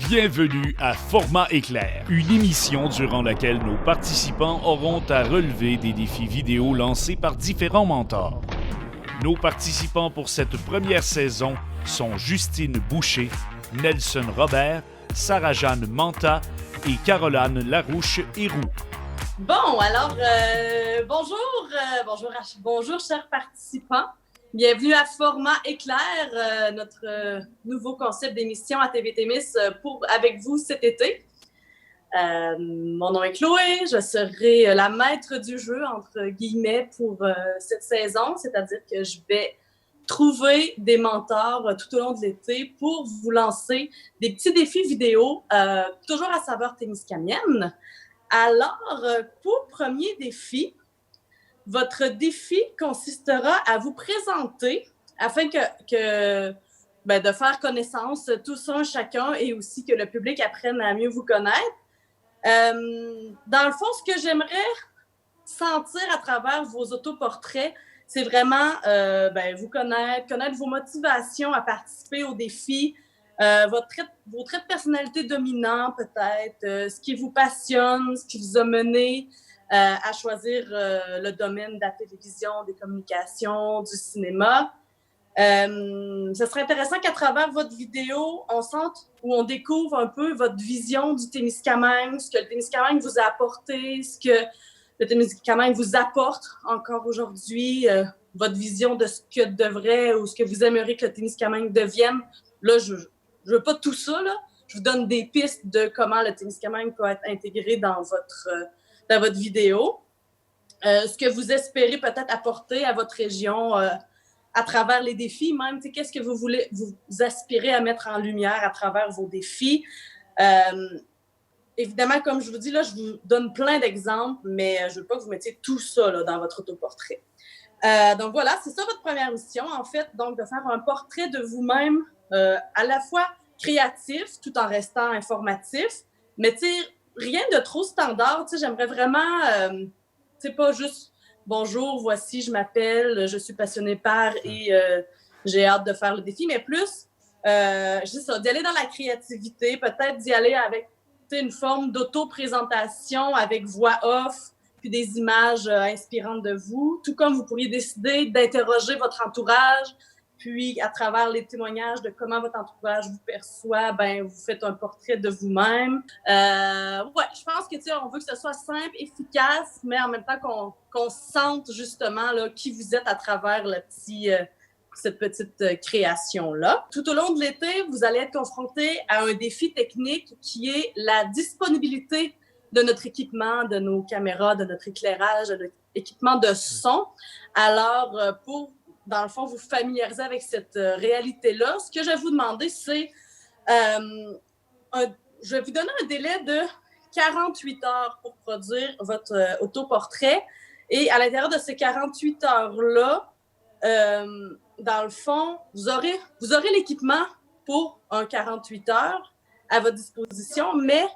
Bienvenue à Format Éclair, une émission durant laquelle nos participants auront à relever des défis vidéo lancés par différents mentors. Nos participants pour cette première saison sont Justine Boucher, Nelson Robert, Sarah-Jeanne Manta et Caroline Larouche-Héroux. Bon, alors, bonjour chers participants. Bienvenue à Format Éclair, notre nouveau concept d'émission à TV-Témis avec vous cet été. Mon nom est Chloé, je serai la maître du jeu, entre guillemets, pour cette saison, c'est-à-dire que je vais trouver des mentors tout au long de l'été pour vous lancer des petits défis vidéo, toujours à saveur témiscamienne. Alors, pour premier défi, votre défi consistera à vous présenter afin de faire connaissance tous un chacun et aussi que le public apprenne à mieux vous connaître. Dans le fond, ce que j'aimerais sentir à travers vos autoportraits, c'est vraiment vous connaître vos motivations à participer au défi, vos traits de personnalité dominants peut-être, ce qui vous passionne, ce qui vous a mené à choisir le domaine de la télévision, des communications, du cinéma. Ce serait intéressant qu'à travers votre vidéo, on découvre un peu votre vision du Témiscamingue, ce que le Témiscamingue vous a apporté, ce que le Témiscamingue vous apporte encore aujourd'hui, votre vision de ce que devrait ou ce que vous aimeriez que le Témiscamingue devienne. Là, je veux pas tout ça, là. Je vous donne des pistes de comment le Témiscamingue peut être intégré dans votre vidéo. Ce que vous espérez peut-être apporter à votre région à travers les défis, même, qu'est-ce que vous aspirez à mettre en lumière à travers vos défis. Évidemment, comme je vous dis, là, je vous donne plein d'exemples, mais je ne veux pas que vous mettiez tout ça là, dans votre autoportrait. Donc voilà, c'est ça votre première mission, en fait, donc de faire un portrait de vous-même à la fois créatif, tout en restant informatif, mais rien de trop standard. J'aimerais vraiment, pas juste « Bonjour, voici, je m'appelle, je suis passionnée par et j'ai hâte de faire le défi », mais plus, d'y aller dans la créativité, peut-être d'y aller avec une forme d'auto-présentation avec voix off, puis des images inspirantes de vous, tout comme vous pourriez décider d'interroger votre entourage, puis à travers les témoignages de comment votre entourage vous perçoit, vous faites un portrait de vous-même. Je pense que on veut que ce soit simple, efficace, mais en même temps qu'on sente justement là, qui vous êtes à travers cette petite création-là. Tout au long de l'été, vous allez être confronté à un défi technique qui est la disponibilité de notre équipement, de nos caméras, de notre éclairage, de notre équipement de son. Alors, pour dans le fond, vous familiariser avec cette réalité-là. Ce que je vais vous demander, c'est... je vais vous donner un délai de 48 heures pour produire votre autoportrait. Et à l'intérieur de ces 48 heures-là, dans le fond, vous aurez l'équipement pour un 48 heures à votre disposition, mais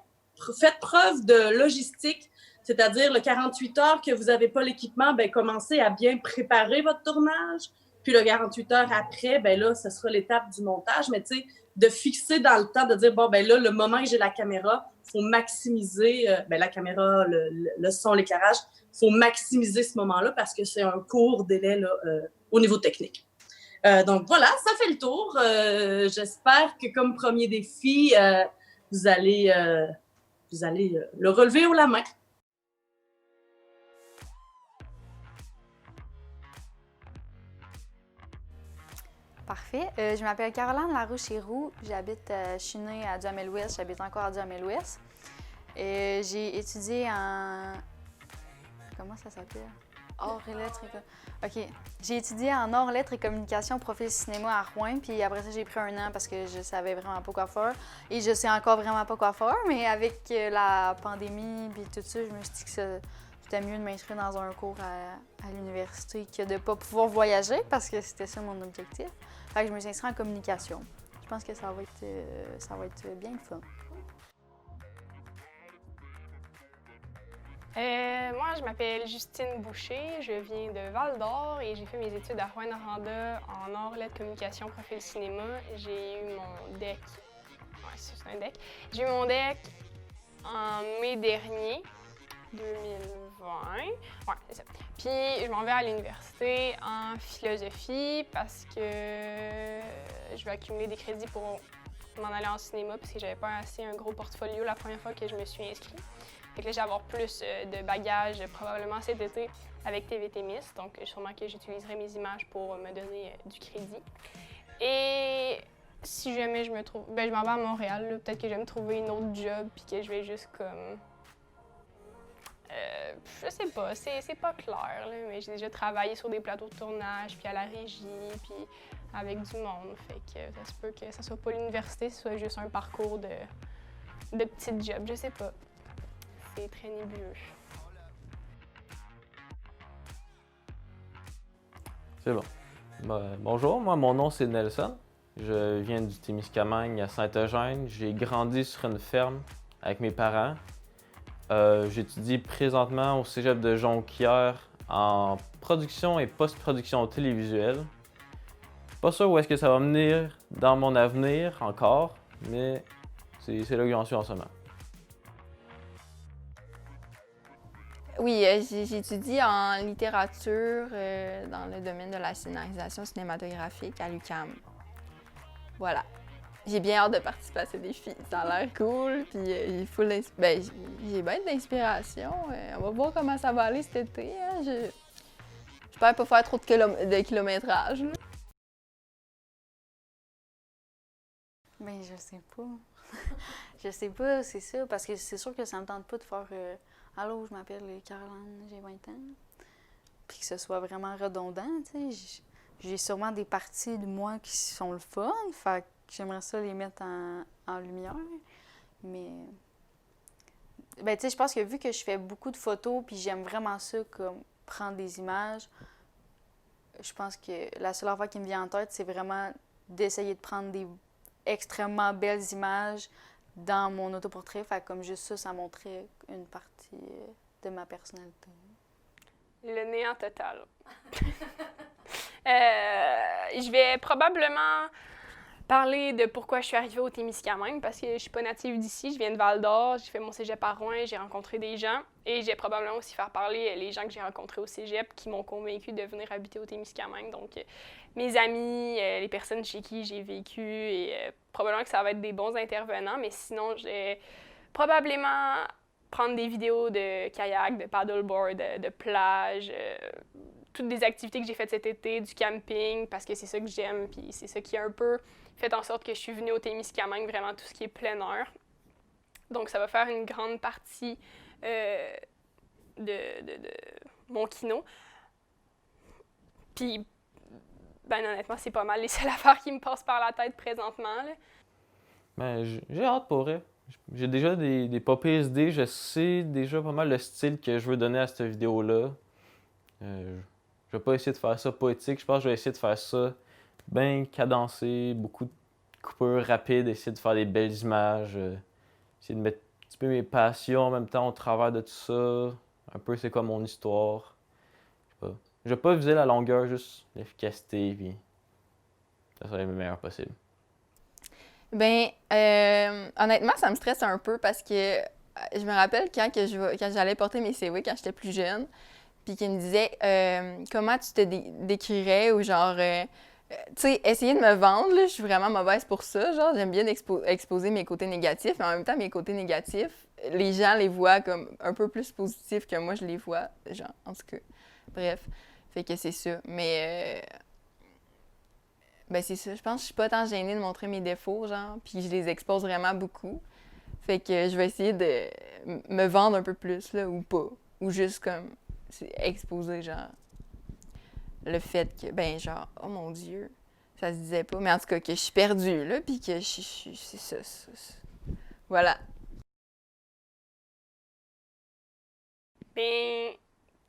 faites preuve de logistique, c'est-à-dire le 48 heures que vous n'avez pas l'équipement, commencez à bien préparer votre tournage. Puis le 48 heures après, là, ce sera l'étape du montage. Mais de fixer dans le temps, de dire, là, le moment que j'ai la caméra, il faut maximiser, la caméra, le son, l'éclairage, il faut maximiser ce moment-là parce que c'est un court délai là, au niveau technique. Donc voilà, ça fait le tour. J'espère que comme premier défi, vous allez le relever haut la main. Parfait. Je m'appelle Caroline Larouche-Héroux. Je suis née à Duhamel-Ouest. J'habite encore à Duhamel-Ouest. J'ai étudié en... Comment ça s'appelle? Lettres et... OK. J'ai étudié en arts, lettres et communication, profil cinéma à Rouen. Puis après ça, j'ai pris 1 an parce que je savais vraiment pas quoi faire. Et je sais encore vraiment pas quoi faire. Mais avec la pandémie et tout ça, je me suis dit que c'était mieux de m'inscrire dans un cours à l'université que de ne pas pouvoir voyager parce que c'était ça mon objectif. Fait que je me suis inscrite en communication. Je pense que ça va être bien le fun. Moi, je m'appelle Justine Boucher, je viens de Val-d'Or et j'ai fait mes études à Rouyn-Noranda en arts, lettres, communication, profil cinéma. J'ai eu mon DEC. Ouais, c'est c'est un deck. J'ai eu mon deck en mai dernier, 2020. Ouais, c'est ça. Puis je m'en vais à l'université en philosophie parce que je vais accumuler des crédits pour m'en aller en cinéma parce que j'avais pas assez un gros portfolio la première fois que je me suis inscrite. Fait que là, je vais avoir plus de bagages probablement cet été avec TVT Miss. Donc, sûrement que j'utiliserai mes images pour me donner du crédit. Et si jamais je me trouve... Ben, je m'en vais à Montréal. Peut-être que je vais me trouver une autre job puis que je vais juste comme... je sais pas, c'est pas clair, là, mais j'ai déjà travaillé sur des plateaux de tournage, puis à la régie, puis avec du monde. Fait que ça se peut que ça soit pas l'université, ce soit juste un parcours de petits jobs, je sais pas. C'est très nébuleux. C'est bon. Bonjour, moi mon nom c'est Nelson. Je viens du Témiscamingue à Saint-Eugène. J'ai grandi sur une ferme avec mes parents. J'étudie présentement au Cégep de Jonquière en production et post-production télévisuelle. Pas sûr où est-ce que ça va venir dans mon avenir encore, mais c'est là que j'en suis en ce moment. Oui, j'étudie en littérature dans le domaine de la scénarisation cinématographique à l'UQAM. Voilà. J'ai bien hâte de participer à ce défi. Ça a l'air cool, puis j'ai bien d'inspiration. On va voir comment ça va aller cet été. Hein. J'espère pas faire trop de kilométrage. Là. Ben, je sais pas. Je sais pas, c'est ça, parce que c'est sûr que ça me tente pas de faire Allô, je m'appelle Caroline, j'ai 20 ans. Puis que ce soit vraiment redondant, tu sais. J'ai sûrement des parties de moi qui sont le fun, fait que j'aimerais ça les mettre en lumière. Mais, ben, tu sais, je pense que vu que je fais beaucoup de photos, puis j'aime vraiment ça, comme prendre des images, je pense que la seule affaire qui me vient en tête, c'est vraiment d'essayer de prendre des extrêmement belles images dans mon autoportrait. Fait comme juste ça montrait une partie de ma personnalité. Le néant total. Je vais probablement parler de pourquoi je suis arrivée au Témiscamingue, parce que je suis pas native d'ici, je viens de Val-d'Or, j'ai fait mon cégep à Rouen, j'ai rencontré des gens, et j'ai probablement aussi faire parler les gens que j'ai rencontrés au cégep qui m'ont convaincue de venir habiter au Témiscamingue. Donc, mes amis, les personnes chez qui j'ai vécu, et probablement que ça va être des bons intervenants, mais sinon, je vais probablement prendre des vidéos de kayak, de paddleboard, de plage, toutes des activités que j'ai faites cet été, du camping, parce que c'est ça que j'aime, puis c'est ça qui a un peu fait en sorte que je suis venue au Témiscamingue, vraiment tout ce qui est plein air. Donc, ça va faire une grande partie de mon kino. Puis, ben honnêtement, c'est pas mal les seules affaires qui me passent par la tête présentement, là. Ben, j'ai hâte pour vrai. J'ai déjà des pas pires idées. Je sais déjà pas mal le style que je veux donner à cette vidéo-là. Je vais pas essayer de faire ça poétique. Je pense que je vais essayer de faire ça bien cadencé, beaucoup de coupures rapides, essayer de faire des belles images, essayer de mettre un petit peu mes passions en même temps au travers de tout ça. Un peu c'est quoi mon histoire. Je sais pas. Je vais pas viser la longueur, juste l'efficacité, puis ça serait le meilleur possible. Ben, honnêtement, ça me stresse un peu parce que je me rappelle quand j'allais porter mes CV quand j'étais plus jeune, puis qu'ils me disaient comment tu te décrirais ou genre, tu sais, essayer de me vendre, là, je suis vraiment mauvaise pour ça. Genre, j'aime bien exposer mes côtés négatifs, mais en même temps, mes côtés négatifs, les gens les voient comme un peu plus positifs que moi, je les vois. Genre, en tout cas, bref, fait que c'est ça. Mais. Ben c'est ça, je pense que je suis pas tant gênée de montrer mes défauts, genre, puis je les expose vraiment beaucoup. Fait que je vais essayer de me vendre un peu plus, là, ou pas. Ou juste comme exposer, genre, le fait que, ben genre, oh mon Dieu, ça se disait pas, mais en tout cas, que je suis perdue, là, puis que c'est ça. Voilà. Ben,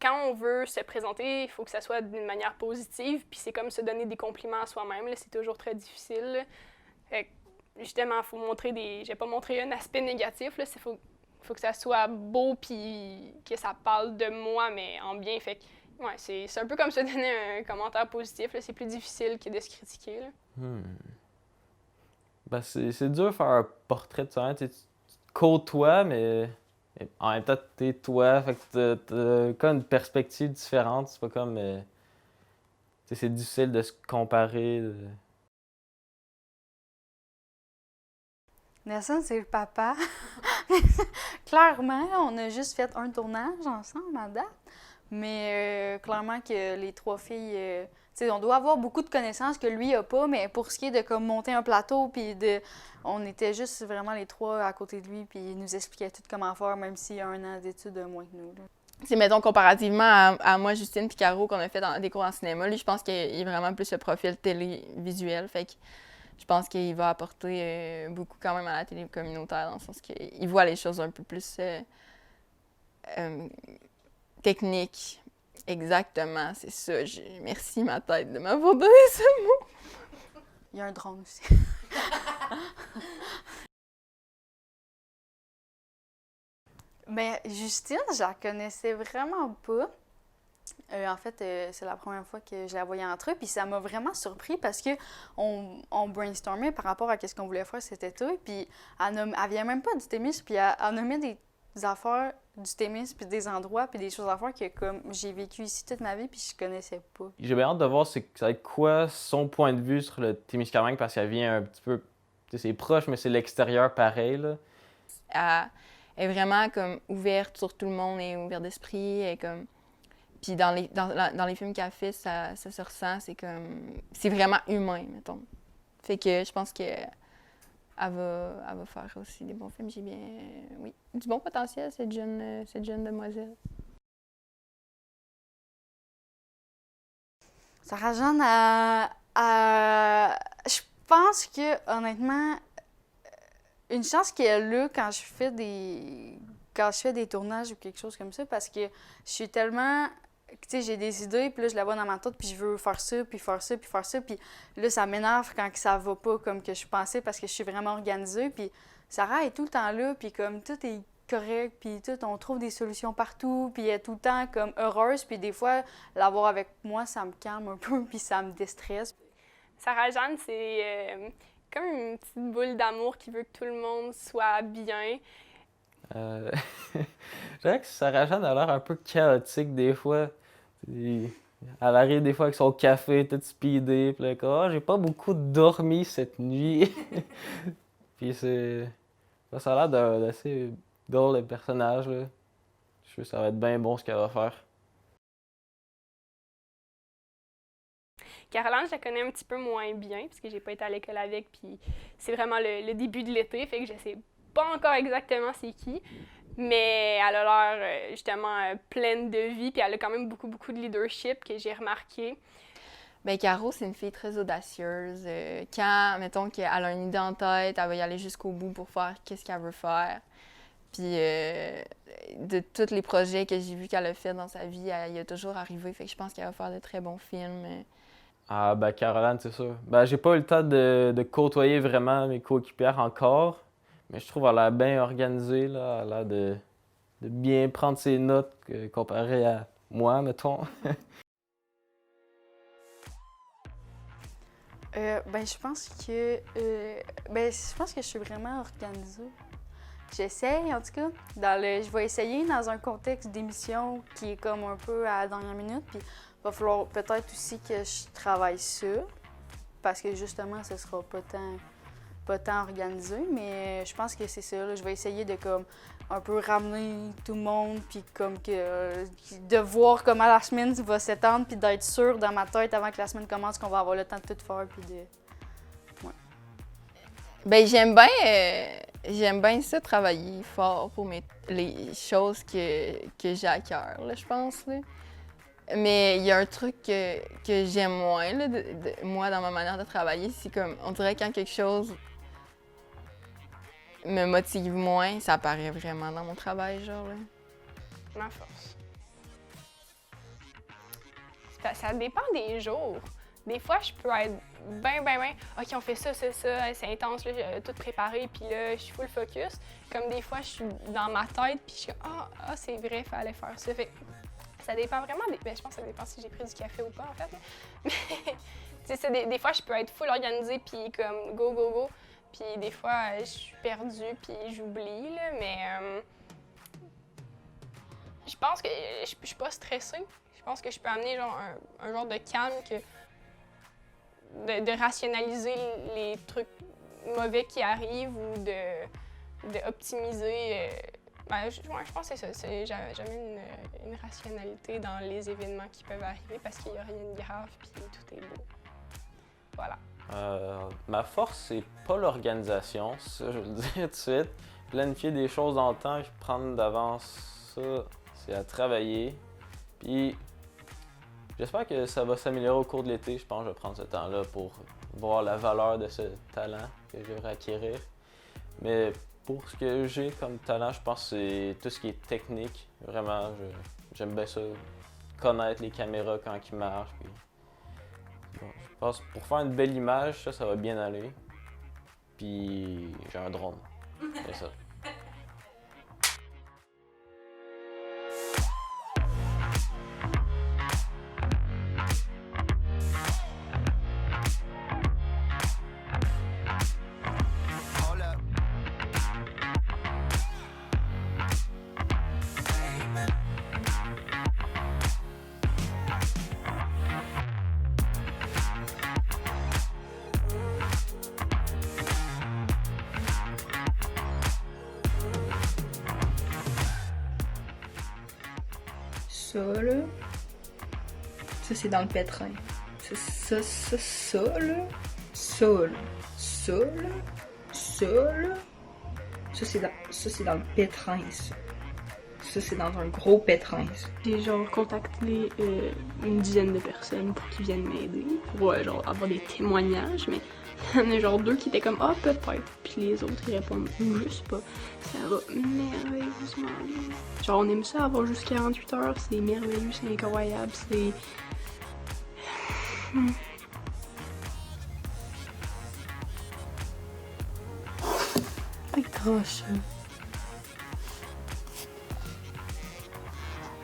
quand on veut se présenter, il faut que ça soit d'une manière positive, puis c'est comme se donner des compliments à soi-même, là, c'est toujours très difficile. Là. Fait que, justement, il faut montrer des... J'ai pas montré un aspect négatif, là, faut que ça soit beau, puis que ça parle de moi, mais en bien. Fait que, ouais, c'est un peu comme se donner un commentaire positif, là, c'est plus difficile que de se critiquer. Là. Ben, c'est dur de faire un portrait de toi, tu te côtoies, mais en même temps, t'es toi, fait que t'as comme une perspective différente, c'est pas comme... tu sais, c'est difficile de se comparer. Nelson, c'est le papa. Clairement, on a juste fait un tournage ensemble à date. Mais clairement que les 3 filles, tu sais, on doit avoir beaucoup de connaissances que lui a pas, mais pour ce qui est de comme monter un plateau, puis on était juste vraiment les 3 à côté de lui, puis il nous expliquait tout comment faire, même s'il a 1 an d'études de moins que nous. C'est, mettons, comparativement à moi, Justine puis Caro, qu'on a fait des cours en cinéma, lui, je pense qu'il est vraiment plus le profil télévisuel, fait que je pense qu'il va apporter beaucoup quand même à la télé communautaire, dans le sens qu'il voit les choses un peu plus techniques. Exactement, c'est ça. Merci ma tête de m'avoir donné ce mot. Il y a un drone aussi. Mais Justine, je la connaissais vraiment pas. En fait, c'est la première fois que je la voyais entrer, puis ça m'a vraiment surpris parce que on brainstormait par rapport à ce qu'on voulait faire cet été, puis elle vient même pas du Témis, puis elle nommait des affaires du Témis, puis des endroits, puis des choses à faire que comme j'ai vécu ici toute ma vie, puis je connaissais pas. J'ai bien hâte de voir ça va être quoi son point de vue sur le Témiscamingue, parce qu'elle vient un petit peu... Tu sais, c'est proche, mais c'est l'extérieur pareil, là. Elle est vraiment comme ouverte sur tout le monde, et ouverte d'esprit, et comme... Puis dans les films qu'elle fait, ça se ressent, c'est vraiment humain, mettons. Fait que je pense que elle va faire aussi des bons films. Oui, du bon potentiel, cette jeune demoiselle. Sarah-Jeanne, je pense que, honnêtement, une chance qu'elle a quand je fais des tournages ou quelque chose comme ça, parce que je suis tellement... Tu sais, j'ai des idées, puis là, je la vois dans ma tête, puis je veux faire ça, puis faire ça, puis faire ça, puis là, ça m'énerve quand ça va pas comme que je pensais, parce que je suis vraiment organisée, puis Sarah est tout le temps là, puis comme tout est correct, puis tout, on trouve des solutions partout, puis elle est tout le temps comme heureuse, puis des fois, l'avoir avec moi, ça me calme un peu, puis ça me déstresse. Sarah-Jeanne, c'est comme une petite boule d'amour qui veut que tout le monde soit bien. Je dirais que Sarah-Jeanne a l'air un peu chaotique des fois. Elle arrive des fois avec son café tout speedé, puis là, comme, j'ai pas beaucoup dormi cette nuit. Puis ça a l'air d'assez drôle le personnage, là. Je suis sûr que ça va être bien bon ce qu'elle va faire. Caroline, je la connais un petit peu moins bien, parce que j'ai pas été à l'école avec, puis c'est vraiment le début de l'été, fait que je sais pas encore exactement c'est qui. Mais elle a l'air justement pleine de vie, puis elle a quand même beaucoup de leadership que j'ai remarqué. Bien, Caro, c'est une fille très audacieuse. Quand, mettons, qu'elle a une idée en tête, elle va y aller jusqu'au bout pour faire qu'est-ce qu'elle veut faire. Puis, de tous les projets que j'ai vus qu'elle a fait dans sa vie, elle y a toujours arrivé. Fait que je pense qu'elle va faire de très bons films. Ah, ben Caroline, c'est sûr. Ben, j'ai pas eu le temps de côtoyer vraiment mes coéquipières encore. Mais je trouve qu'elle a l'air bien organisée, là. Elle a l'air de bien prendre ses notes comparé à moi, mettons. Je pense que je suis vraiment organisée. J'essaye, en tout cas. Je vais essayer dans un contexte d'émission qui est comme un peu à la dernière minute. Puis il va falloir peut-être aussi que je travaille ça. Parce que justement, ce sera pas tant organisé. Mais je pense que c'est ça. Là. Je vais essayer de comme un peu ramener tout le monde. Puis comme que de voir comment la semaine va s'étendre. Puis d'être sûr dans ma tête avant que la semaine commence qu'on va avoir le temps de tout faire. Puis de... Ouais. Ben j'aime bien ça, travailler fort pour les choses que j'ai à cœur, là, je pense. Là. Mais il y a un truc que j'aime moins, là, moi, dans ma manière de travailler, c'est comme, on dirait quand quelque chose me motive moins, ça apparaît vraiment dans mon travail, genre. Là. Ma force. Ça dépend des jours. Des fois, je peux être bien, OK, on fait ça, c'est intense, là, j'ai tout préparé, puis là, je suis full focus. Comme des fois, je suis dans ma tête, puis je suis comme, c'est vrai, il fallait faire ça. Fait ça dépend vraiment je pense que ça dépend si j'ai pris du café ou pas, en fait. Mais, tu sais, des fois, je peux être full organisée, puis comme go. Puis des fois, je suis perdue, puis j'oublie, là, mais je pense que je suis pas stressée. Je pense que je peux amener genre, un genre de calme, de rationaliser les trucs mauvais qui arrivent ou de optimiser. Je pense que c'est ça. J'amène une rationalité dans les événements qui peuvent arriver parce qu'il n'y a rien de grave puis tout est beau. Voilà. Ma force, c'est pas l'organisation, ça, je veux le dire tout de suite. Planifier des choses dans le temps et prendre d'avance, ça, c'est à travailler. Puis, j'espère que ça va s'améliorer au cours de l'été. Je pense que je vais prendre ce temps-là pour voir la valeur de ce talent que je devrais acquérir. Mais pour ce que j'ai comme talent, je pense que c'est tout ce qui est technique. Vraiment, j'aime bien ça, connaître les caméras quand ils marchent. Puis, bon, je pense que pour faire une belle image, ça va bien aller. Puis j'ai un drone, c'est ça. Ça, là, ça, c'est dans le pétrin. Ça, là, ça, là, ça, là, ça, là. Ça, c'est dans le pétrin, ça. Ça, c'est dans un gros pétrin, ça. J'ai genre contacté une dizaine de personnes pour qu'ils viennent m'aider, pour genre avoir des témoignages, mais il y en a genre 2 qui étaient comme « Ah, peut-être », puis les autres ils répondent « Je sais pas, ça va merveilleusement bien ». Genre on aime ça avoir juste 48 heures, c'est merveilleux, c'est incroyable, c'est... Accroche.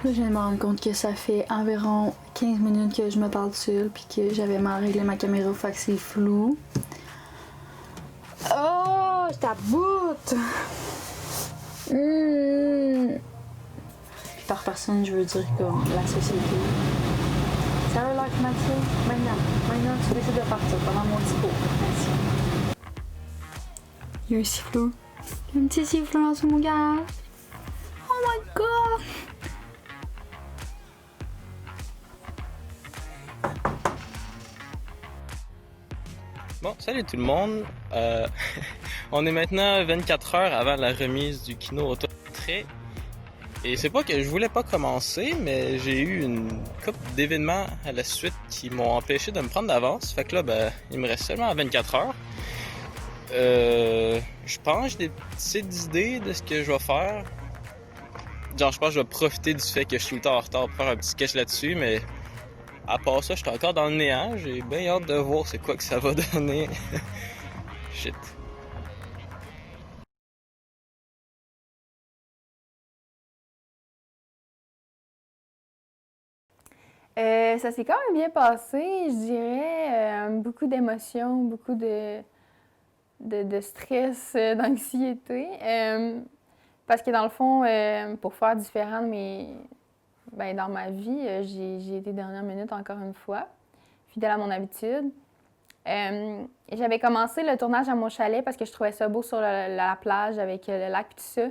Là, je viens de me rendre compte que ça fait environ 15 minutes que je me parle seule puis que j'avais mal réglé ma caméra, fait que c'est flou. Oh, je t'aboute! Puis par personne, je veux dire comme la société. Ça a l'air que Mathieu, maintenant, tu décides de partir pendant mon discours. Merci. Il y a un siffleur. Il y a un petit siffleur en dessous de mon gars. Oh my god! Bon, salut tout le monde. On est maintenant 24 heures avant la remise du Kino Auto-Portrait. Et c'est pas que je voulais pas commencer, mais j'ai eu une couple d'événements à la suite qui m'ont empêché de me prendre d'avance. Fait que là, ben, il me reste seulement 24 heures. Je pense que j'ai des petites idées de ce que je vais faire. Genre, je pense que je vais profiter du fait que je suis tout le temps en retard pour faire un petit sketch là-dessus, mais à part ça, je suis encore dans le néant. J'ai bien hâte de voir c'est quoi que ça va donner. Shit. Ça s'est quand même bien passé, je dirais. Beaucoup d'émotions, beaucoup de stress, d'anxiété. Parce que dans le fond, pour faire différent dans ma vie, j'ai été dernière minute encore une fois, fidèle à mon habitude. J'avais commencé le tournage à mon chalet parce que je trouvais ça beau sur la plage avec le lac et tout ça.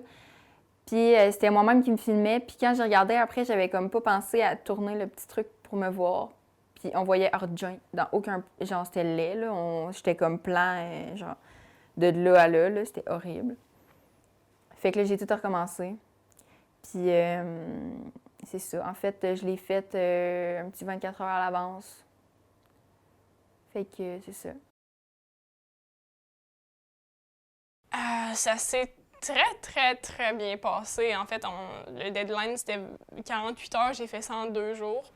Puis c'était moi-même qui me filmais. Puis quand j'ai regardé après, j'avais comme pas pensé à tourner le petit truc pour me voir. Puis on voyait Hors-Joint dans aucun... Genre, c'était laid, là. J'étais comme plan, genre, de là à là, c'était horrible. Fait que là, j'ai tout recommencé. Puis c'est ça. En fait, je l'ai fait un petit 24 heures à l'avance. Fait que c'est ça. Ça s'est très bien passé. En fait, le deadline, c'était 48 heures. J'ai fait ça en 2 jours.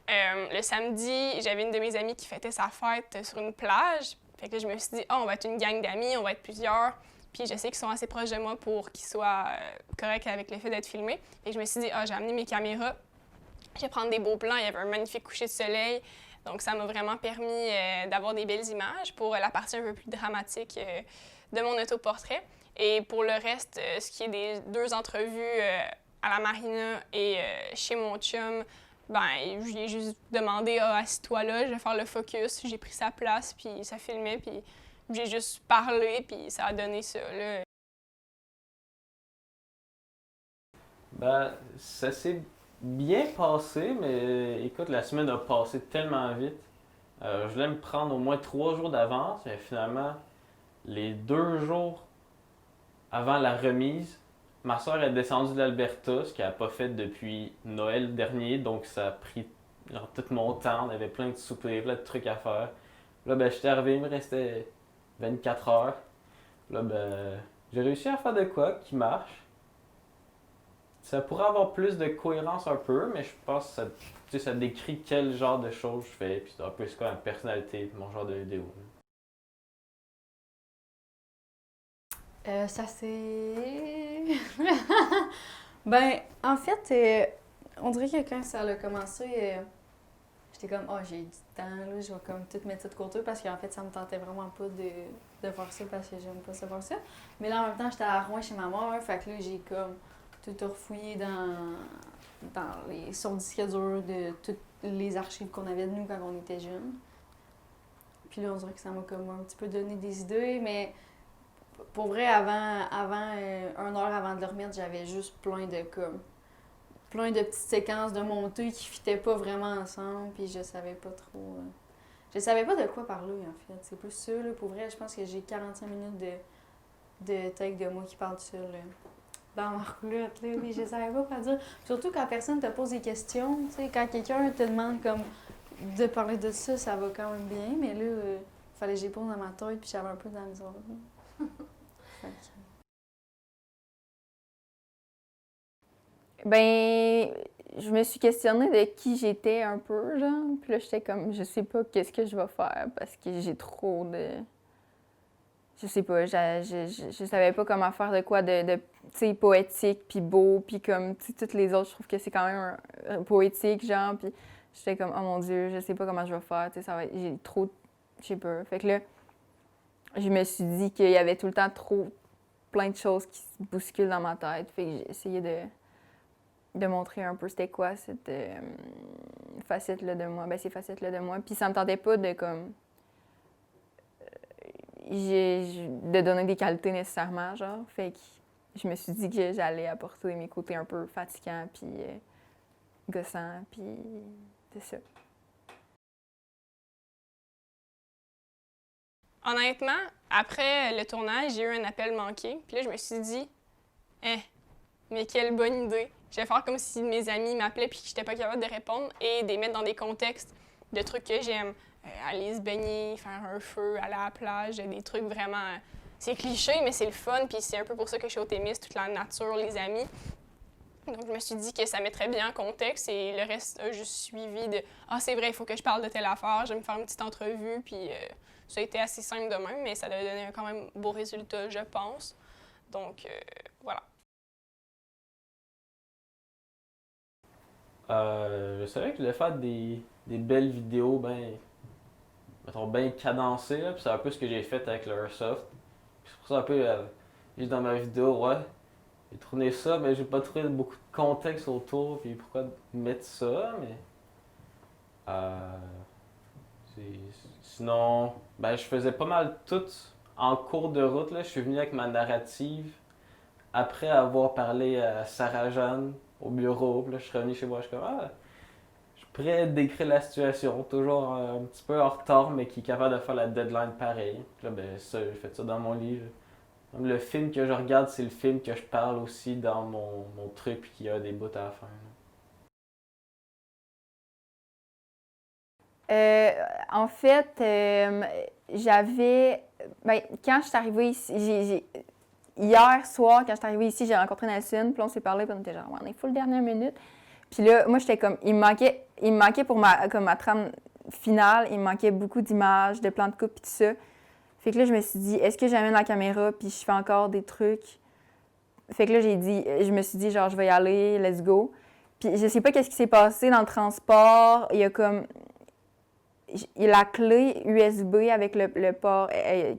Le samedi, j'avais une de mes amies qui fêtait sa fête sur une plage. Fait que là, je me suis dit, on va être une gang d'amis, on va être plusieurs. Puis je sais qu'ils sont assez proches de moi pour qu'ils soient corrects avec le fait d'être filmés. Et je me suis dit, j'ai amené mes caméras. Je vais prendre des beaux plans. Il y avait un magnifique coucher de soleil. Donc, ça m'a vraiment permis d'avoir des belles images pour la partie un peu plus dramatique de mon autoportrait. Et pour le reste, ce qui est des 2 entrevues à la marina et chez mon chum, ben, je lui ai juste demandé « Ah, assis-toi là, je vais faire le focus ». J'ai pris sa place, puis ça filmait, puis j'ai juste parlé, puis ça a donné ça, là. Ben, ça s'est bien passé, mais écoute, la semaine a passé tellement vite. Je voulais me prendre au moins 3 jours d'avance, mais finalement, les 2 jours avant la remise, ma soeur est descendue de l'Alberta, ce qu'elle n'a pas fait depuis Noël dernier, donc ça a pris genre, tout mon temps. On avait plein de soupers, plein de trucs à faire. Là, ben, j'étais arrivé, il me restait 24 heures. Là, ben, j'ai réussi à faire de quoi qui marche. Ça pourrait avoir plus de cohérence un peu, mais je pense que ça, tu sais, ça décrit quel genre de choses je fais, puis c'est un peu c'est quoi ma personnalité, mon genre de vidéo. Ça c'est. Ben, en fait, on dirait que quand ça a commencé, j'étais comme, oh, j'ai du temps, là, je vais comme tout mettre ça de côté parce qu'en fait, ça me tentait vraiment pas de faire ça parce que j'aime pas ça faire ça. Mais là, en même temps, j'étais à Rouen chez ma mère, fait que là, j'ai comme tout refouillé dans les son disque dur de toutes les archives qu'on avait de nous quand on était jeunes. Puis là, on dirait que ça m'a comme un petit peu donné des idées, mais pour vrai, avant 1 heure avant de le remettre, j'avais juste plein de petites séquences de montée qui fitaient pas vraiment ensemble, puis je savais pas trop. Je savais pas de quoi parler, en fait. C'est plus ça, là. Pour vrai, je pense que j'ai 45 minutes de take de moi qui parle tout seul, là, dans ma roulotte, là, mais je savais pas quoi dire. Surtout quand personne te pose des questions, tu sais, quand quelqu'un te demande comme de parler de ça, ça va quand même bien, mais là, fallait que j'y pose dans ma tête, puis j'avais un peu de la misère. Ben, je me suis questionnée de qui j'étais un peu, genre. Puis là, j'étais comme, je sais pas qu'est-ce que je vais faire parce que j'ai trop de... Je sais pas, je savais pas comment faire de quoi de tu sais, poétique, puis beau, puis comme, tu sais, toutes les autres, je trouve que c'est quand même poétique, genre. Puis j'étais comme, oh mon Dieu, je sais pas comment je vais faire, tu sais, ça va être... J'ai trop... Je sais pas. Fait que là, je me suis dit qu'il y avait tout le temps plein de choses qui se bousculent dans ma tête. Fait que j'ai essayé de montrer un peu c'était quoi cette facette-là de moi. Ben, ces facettes-là de moi. Puis ça me tentait pas de comme... de donner des qualités nécessairement, genre. Fait que je me suis dit que j'allais apporter mes côtés un peu fatigants, puis gossants, puis c'est ça. Honnêtement, après le tournage, j'ai eu un appel manqué. Puis là, je me suis dit, mais quelle bonne idée. Je vais faire comme si mes amis m'appelaient puis que j'étais pas capable de répondre et de les mettre dans des contextes de trucs que j'aime. Aller se baigner, faire un feu, aller à la plage, des trucs vraiment... C'est cliché, mais c'est le fun. Puis c'est un peu pour ça que je suis au Témis, toute la nature, les amis. Donc, je me suis dit que ça mettrait bien en contexte et le reste a juste suivi de « Ah, c'est vrai, il faut que je parle de telle affaire, je vais me faire une petite entrevue. » Puis ça a été assez simple de même, mais ça a donné quand même un beau résultat, je pense. Donc, voilà. Je savais que je voulais faire des belles vidéos bien cadencées, là, puis c'est un peu ce que j'ai fait avec le Airsoft. C'est pour ça un peu, juste dans ma vidéo, ouais, j'ai tourné ça, mais j'ai pas trouvé beaucoup de contexte autour, puis pourquoi mettre ça, mais... Sinon, ben je faisais pas mal tout en cours de route, là. Je suis venu avec ma narrative après avoir parlé à Sarah-Jeanne au bureau, puis là je suis revenu chez moi, je suis comme je suis prêt à décrire la situation, toujours un petit peu en retard, mais qui est capable de faire la deadline pareil. Puis là, ben ça, j'ai fait ça dans mon livre. Comme le film que je regarde, c'est le film que je parle aussi dans mon truc, puis qu'il y a des bouts à la fin. En fait, j'avais... Ben, quand je suis arrivée ici, hier soir, quand je suis arrivée ici, j'ai rencontré Nelson, puis on s'est parlé, puis on était genre, on est full dernière minute. Puis là, moi, j'étais comme, il me manquait pour ma trame finale, il me manquait beaucoup d'images, de plans de coupe, puis tout ça. Fait que là, je me suis dit, est-ce que j'amène la caméra, puis je fais encore des trucs? Fait que là, je me suis dit, genre, je vais y aller, let's go. Puis je sais pas qu'est-ce qui s'est passé dans le transport, il y a comme... la clé USB avec le port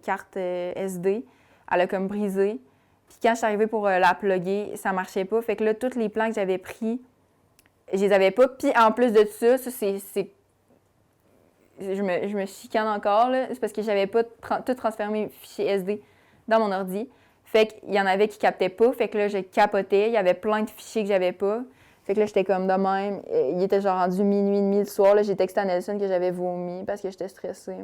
carte SD, elle a comme brisé. Puis quand je suis arrivée pour la plugger, ça marchait pas. Fait que là, tous les plans que j'avais pris, je les avais pas. Puis en plus de ça, c'est je me chicane encore, là. C'est parce que j'avais pas tout transféré mes fichiers SD dans mon ordi. Fait qu'il y en avait qui captaient pas. Fait que là, je capotais. Il y avait plein de fichiers que j'avais pas. Fait que là, j'étais comme de même. Il était genre rendu minuit et demi le soir. Là, j'ai texté à Nelson que j'avais vomi parce que j'étais stressée.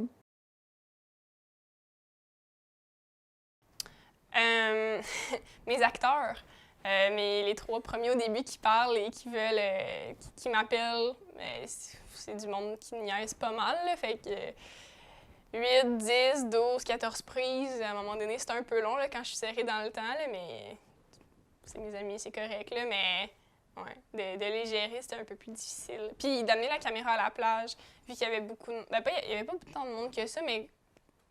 Mes acteurs, les 3 premiers au début qui parlent et qui veulent, qui m'appellent, c'est du monde qui niaise pas mal, là, fait que 8, 10, 12, 14 prises, à un moment donné, c'était un peu long là, quand je suis serrée dans le temps, là, mais c'est mes amis, c'est correct, là, mais ouais, de les gérer, c'était un peu plus difficile. Puis d'amener la caméra à la plage, vu qu'il y avait beaucoup de... il y avait pas tant de monde que ça, mais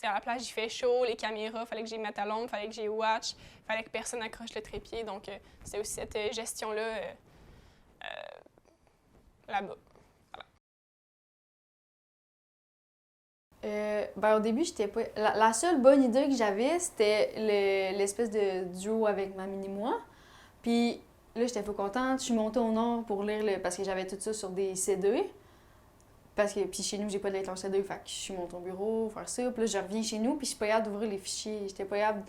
à la plage, il fait chaud, les caméras, fallait que j'y mette à l'ombre, fallait que j'y watch, fallait que personne accroche le trépied. Donc, c'est aussi cette gestion-là là-bas. Voilà. Au début, j'étais pas... La seule bonne idée que j'avais, c'était l'espèce de duo avec ma mini-moi. Puis là, j'étais pas contente. Je suis montée au nord pour lire parce que j'avais tout ça sur des CD. Puis chez nous, j'ai pas de lecteur CD, fait que je suis montée au bureau, faire ça. Puis là, je reviens chez nous, puis je suis pas capable d'ouvrir les fichiers. J'étais pas capable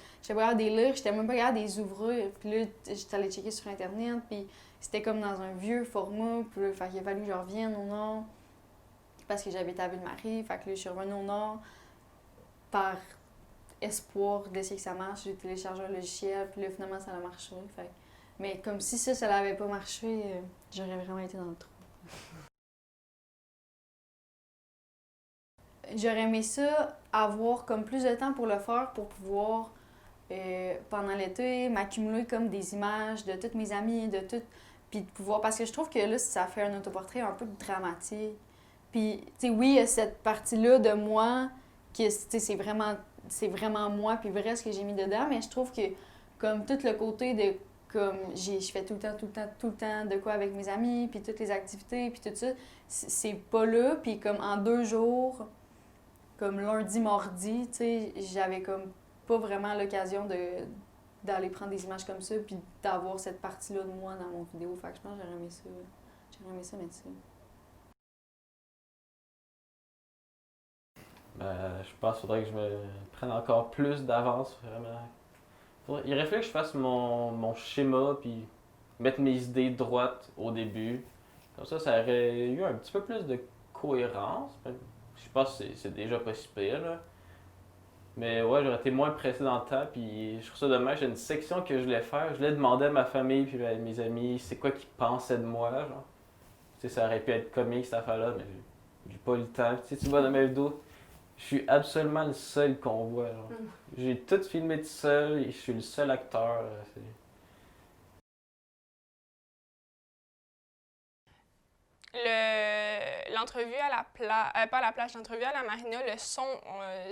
de les lire, j'étais même pas capable de les ouvrir. Puis là, j'étais allée checker sur Internet, puis c'était comme dans un vieux format. Puis là, fait qu'il a fallu que je revienne au nord, parce que j'habitais à Ville-Marie. Fait que là, je suis revenue au nord par espoir d'essayer que ça marche. J'ai téléchargé un logiciel, puis là, finalement, ça a marché. Mais comme si ça n'avait pas marché, j'aurais vraiment été dans le trou. J'aurais aimé ça, avoir comme plus de temps pour le faire, pour pouvoir, pendant l'été, m'accumuler comme des images de toutes mes amies, de tout, puis de pouvoir... Parce que je trouve que là, ça fait un autoportrait un peu dramatique. Puis, tu sais, oui, il y a cette partie-là de moi, que, tu sais, c'est vraiment moi, puis vrai ce que j'ai mis dedans, mais je trouve que, comme tout le côté de... Comme, je fais tout le temps de quoi avec mes amis, puis toutes les activités, puis tout ça, c'est pas là, puis comme en 2 jours... Comme lundi, mardi, tu sais, j'avais comme pas vraiment l'occasion d'aller prendre des images comme ça puis d'avoir cette partie-là de moi dans mon vidéo. Fait que je pense que j'aurais aimé ça mettre ça. Je pense qu'il faudrait que je me prenne encore plus d'avance, vraiment. Il aurait fallu que je fasse mon schéma puis mettre mes idées droites au début. Comme ça aurait eu un petit peu plus de cohérence. Je pense que c'est déjà pas si pire, là. Mais ouais, j'aurais été moins pressé dans le temps, puis je trouve ça dommage. J'ai une section que je voulais faire. Je voulais demander à ma famille puis à mes amis c'est quoi qu'ils pensaient de moi, genre. Tu sais, ça aurait pu être comique cette affaire-là, mais j'ai pas eu le temps. Tu sais, tu vois dans mes vidéos, je suis absolument le seul qu'on voit, genre. J'ai tout filmé tout seul, et je suis le seul acteur. L'entrevue à la plage, pas à la plage, l'entrevue à la marina, le son,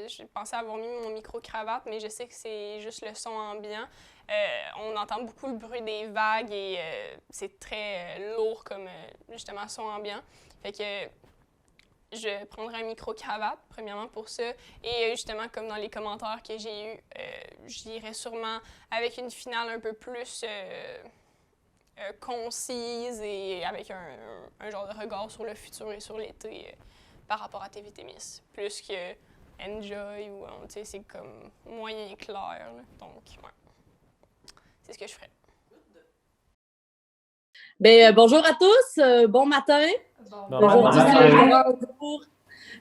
j'ai pensé avoir mis mon micro-cravate, mais je sais que c'est juste le son ambiant. On entend beaucoup le bruit des vagues et c'est très lourd comme justement son ambiant. Fait que je prendrai un micro-cravate, premièrement pour ça. Et justement, comme dans les commentaires que j'ai eus, j'irai sûrement avec une finale un peu plus... concise et avec un genre de regard sur le futur et sur l'été par rapport à TV Témis. Plus que Enjoy ou, tu sais, c'est comme moyen clair. Là. Donc, ouais. C'est ce que je ferais. Bien, bonjour à tous, bon matin. Aujourd'hui, c'est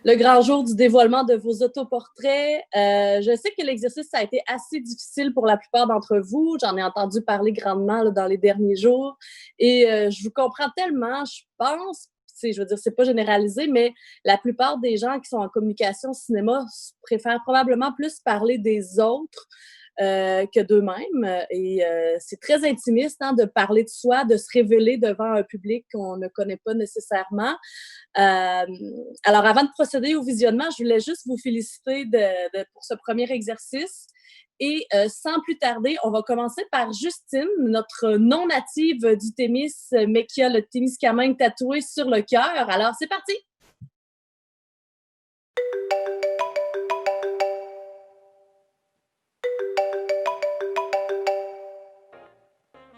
le grand jour du dévoilement de vos autoportraits. Je sais que l'exercice ça a été assez difficile pour la plupart d'entre vous. J'en ai entendu parler grandement là, dans les derniers jours. Et je vous comprends tellement, je pense, je veux dire, c'est pas généralisé, mais la plupart des gens qui sont en communication cinéma préfèrent probablement plus parler des autres que d'eux-mêmes. Et c'est très intimiste hein, de parler de soi, de se révéler devant un public qu'on ne connaît pas nécessairement. Alors, avant de procéder au visionnement, je voulais juste vous féliciter pour ce premier exercice. Et sans plus tarder, on va commencer par Justine, notre non-native du Témis, mais qui a le Témiscamingue tatoué sur le cœur. Alors, c'est parti!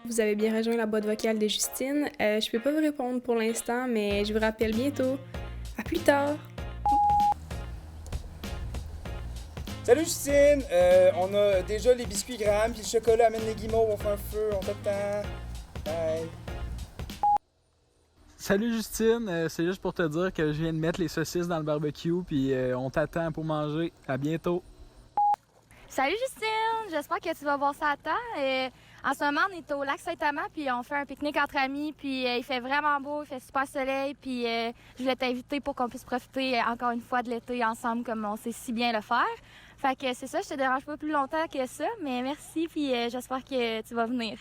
Vous avez bien rejoint la boîte vocale de Justine. Je peux pas vous répondre pour l'instant, mais je vous rappelle bientôt. À plus tard! Salut Justine! On a déjà les biscuits Graham puis le chocolat amène les guimauves, on fait un feu, on t'attend. Bye! Salut Justine, c'est juste pour te dire que je viens de mettre les saucisses dans le barbecue puis on t'attend pour manger. À bientôt! Salut Justine, j'espère que tu vas voir ça à temps. En ce moment, on est au lac Saint-Amand, puis on fait un pique-nique entre amis, puis il fait vraiment beau, il fait super soleil, puis je voulais t'inviter pour qu'on puisse profiter encore une fois de l'été ensemble comme on sait si bien le faire. Fait que c'est ça, je te dérange pas plus longtemps que ça, mais merci, puis j'espère que tu vas venir.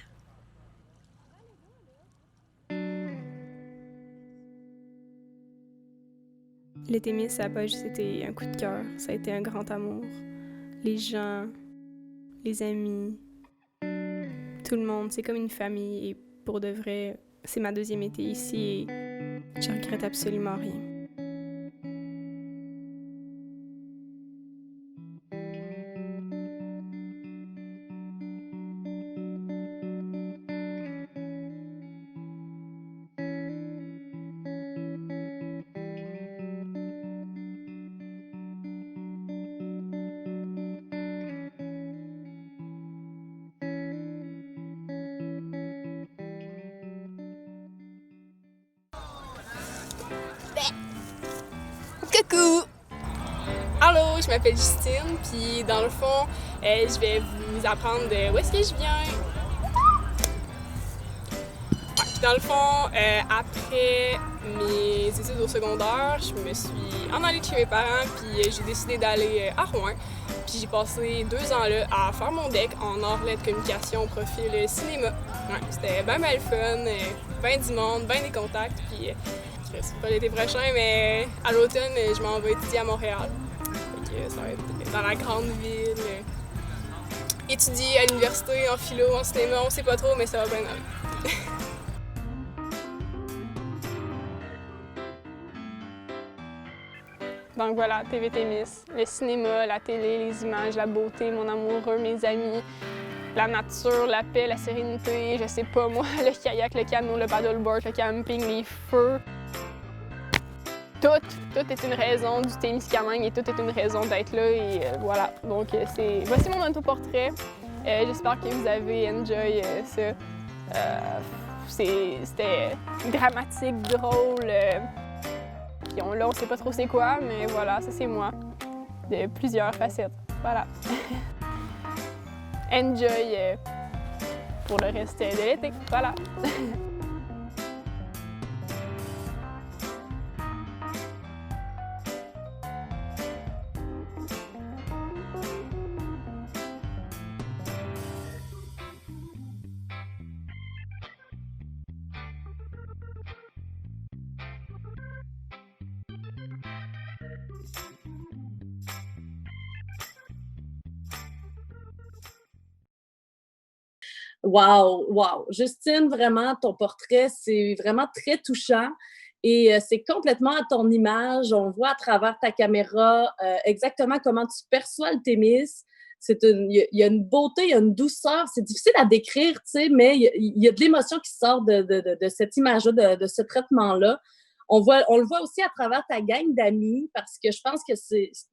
Le Témis, ça n'a pas juste été un coup de cœur, ça a été un grand amour. Les gens, les amis, tout le monde, c'est comme une famille et pour de vrai, c'est ma deuxième été ici et je regrette absolument rien. Coucou! Allô, je m'appelle Justine, puis dans le fond, je vais vous apprendre de où est-ce que je viens. Puis dans le fond, après mes études au secondaire, je me suis en allée chez mes parents, puis j'ai décidé d'aller à Rouen. Puis j'ai passé 2 ans là à faire mon DEC en arts lettres communication au profil cinéma. Ouais, c'était bien le fun, bien du monde, bien des contacts, puis c'est pas l'été prochain, mais à l'automne, je m'en vais étudier à Montréal. Fait que ça va être dans la grande ville. Étudier à l'université, en philo, en cinéma, on sait pas trop, mais ça va bien aller. Donc voilà, TV Témis, le cinéma, la télé, les images, la beauté, mon amoureux, mes amis, la nature, la paix, la sérénité, je sais pas moi, le kayak, le canot, le paddleboard, le camping, les feux. Tout est une raison du Témiscamingue et tout est une raison d'être là et voilà. Donc voici mon autoportrait. J'espère que vous avez enjoy ça. C'était dramatique, drôle. Puis là, on sait pas trop c'est quoi, mais voilà, ça c'est moi. De plusieurs facettes. Voilà. Enjoy pour le reste de l'été. Voilà. Wow, wow. Justine, vraiment, ton portrait, c'est vraiment très touchant et c'est complètement à ton image. On voit à travers ta caméra exactement comment tu perçois le Témis. Il y a une beauté, il y a une douceur. C'est difficile à décrire, tu sais, mais il y a de l'émotion qui sort de cette image-là, de ce traitement-là. On le voit aussi à travers ta gang d'amis parce que je pense que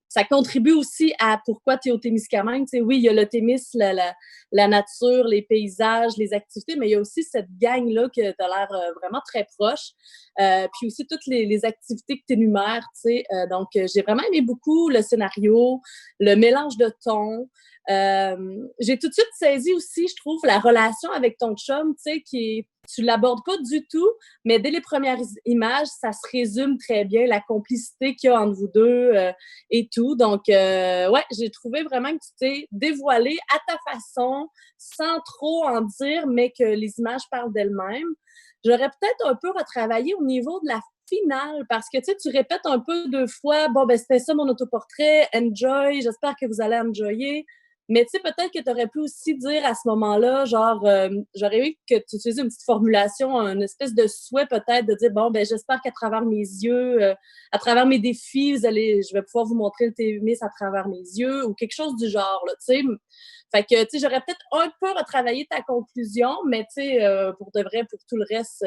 ça contribue aussi à pourquoi tu es au Témiscamingue. Tu sais, oui, il y a le Témis, la nature, les paysages, les activités, mais il y a aussi cette gang-là que tu as l'air vraiment très proche. Puis aussi toutes les activités que tu énumères. Tu sais. Donc, j'ai vraiment aimé beaucoup le scénario, le mélange de tons. J'ai tout de suite saisi aussi, je trouve, la relation avec ton chum, tu sais, tu l'abordes pas du tout, mais dès les premières images, ça se résume très bien, la complicité qu'il y a entre vous deux et tout. Donc, ouais, j'ai trouvé vraiment que tu t'es dévoilée à ta façon, sans trop en dire, mais que les images parlent d'elles-mêmes. J'aurais peut-être un peu retravaillé au niveau de la finale, parce que, tu sais, tu répètes un peu 2 fois, bon, ben c'était ça mon autoportrait, enjoy, j'espère que vous allez enjoyer. Mais tu sais, peut-être que tu aurais pu aussi dire à ce moment-là, genre, j'aurais aimé que tu utilises une petite formulation, une espèce de souhait peut-être de dire, bon, ben j'espère qu'à travers mes yeux, à travers mes défis, je vais pouvoir vous montrer le TVTMIS à travers mes yeux ou quelque chose du genre, là, tu sais. Fait que, tu sais, j'aurais peut-être un peu retravaillé ta conclusion, mais tu sais, pour de vrai, pour tout le reste,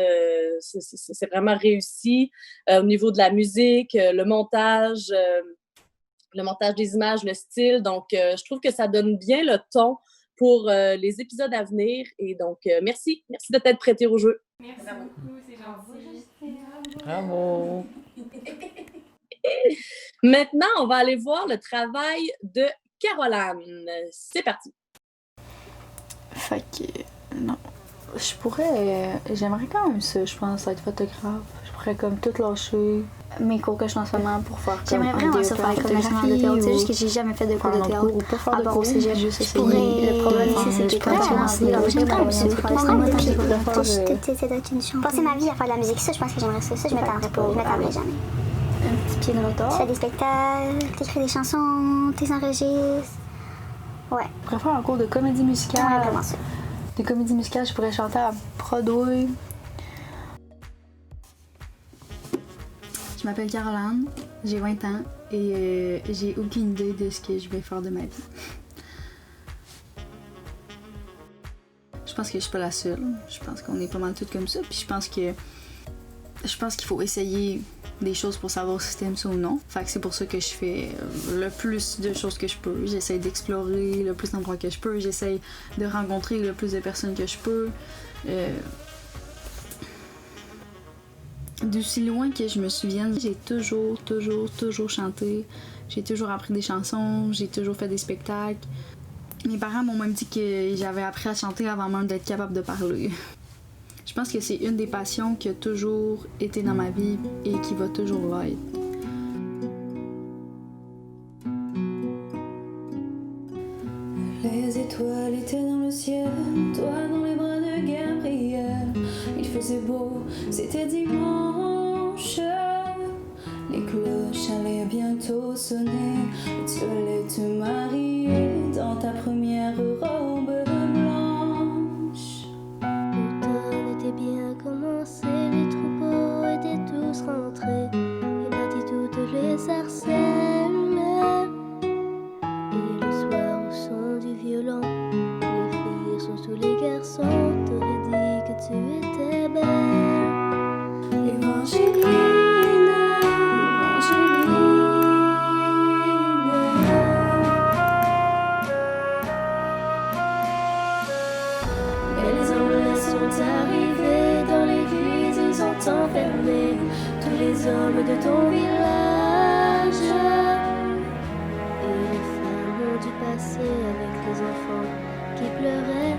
c'est vraiment réussi au niveau de la musique, le montage des images, le style. Donc, je trouve que ça donne bien le ton pour les épisodes à venir. Et donc, merci. Merci de t'être prêté au jeu. Merci beaucoup, c'est gentil. Bravo! Maintenant, on va aller voir le travail de Caroline. C'est parti. Fait que, non. Je pourrais. J'aimerais quand même ça, je pense, être photographe. Je pourrais comme tout lâcher. Mes cours que je fais en ce moment pour faire comme j'aimerais vraiment ça faire comme genre de théâtre. C'est juste que j'ai jamais fait de cours de théâtre. Ou pas faire de part cours, au cégep. juste Je pourrais... Le problème ici, c'est que je pourrais commencer. J'aime quand même ça. Passer ma vie à faire de la musique, ça, je pense que j'aimerais ça. Ça, je m'éteindrais pas. Je m'éteindrais jamais. Un petit pied de retard. Tu fais des spectacles, t'écris des chansons, t'es enregistres. Ouais. Je pourrais faire un cours de comédie musicale. Ouais, vraiment ça. De comédie musicale, je pourrais chanter à Broadway. Je m'appelle Caroline, j'ai 20 ans et j'ai aucune idée de ce que je vais faire de ma vie. Je pense que je suis pas la seule. Je pense qu'on est pas mal toutes comme ça. Puis je pense qu'il faut essayer des choses pour savoir si t'aimes ça ou non. Fait que c'est pour ça que je fais le plus de choses que je peux. J'essaie d'explorer le plus d'endroits que je peux. J'essaie de rencontrer le plus de personnes que je peux. D'aussi loin que je me souvienne, j'ai toujours chanté. J'ai toujours appris des chansons, j'ai toujours fait des spectacles. Mes parents m'ont même dit que j'avais appris à chanter avant même d'être capable de parler. Je pense que c'est une des passions qui a toujours été dans ma vie et qui va toujours l'être. Les étoiles étaient dans le ciel, toi dans les bras de Gabriel. Il faisait beau, c'était dimanche. Les cloches allaient bientôt sonner. Tu allais te marier dans ta première robe blanche. L'automne était bien commencé, les troupeaux étaient tous rentrés et battis toutes les sarcelles. Et le soir au son du violon, les filles, surtout les garçons, t'auraient dit que tu étais belle. Évangéline, Mais les Anglais sont arrivés dans l'église, ils ont enfermé tous les hommes de ton village. Et les femmes ont dû passer avec les enfants qui pleuraient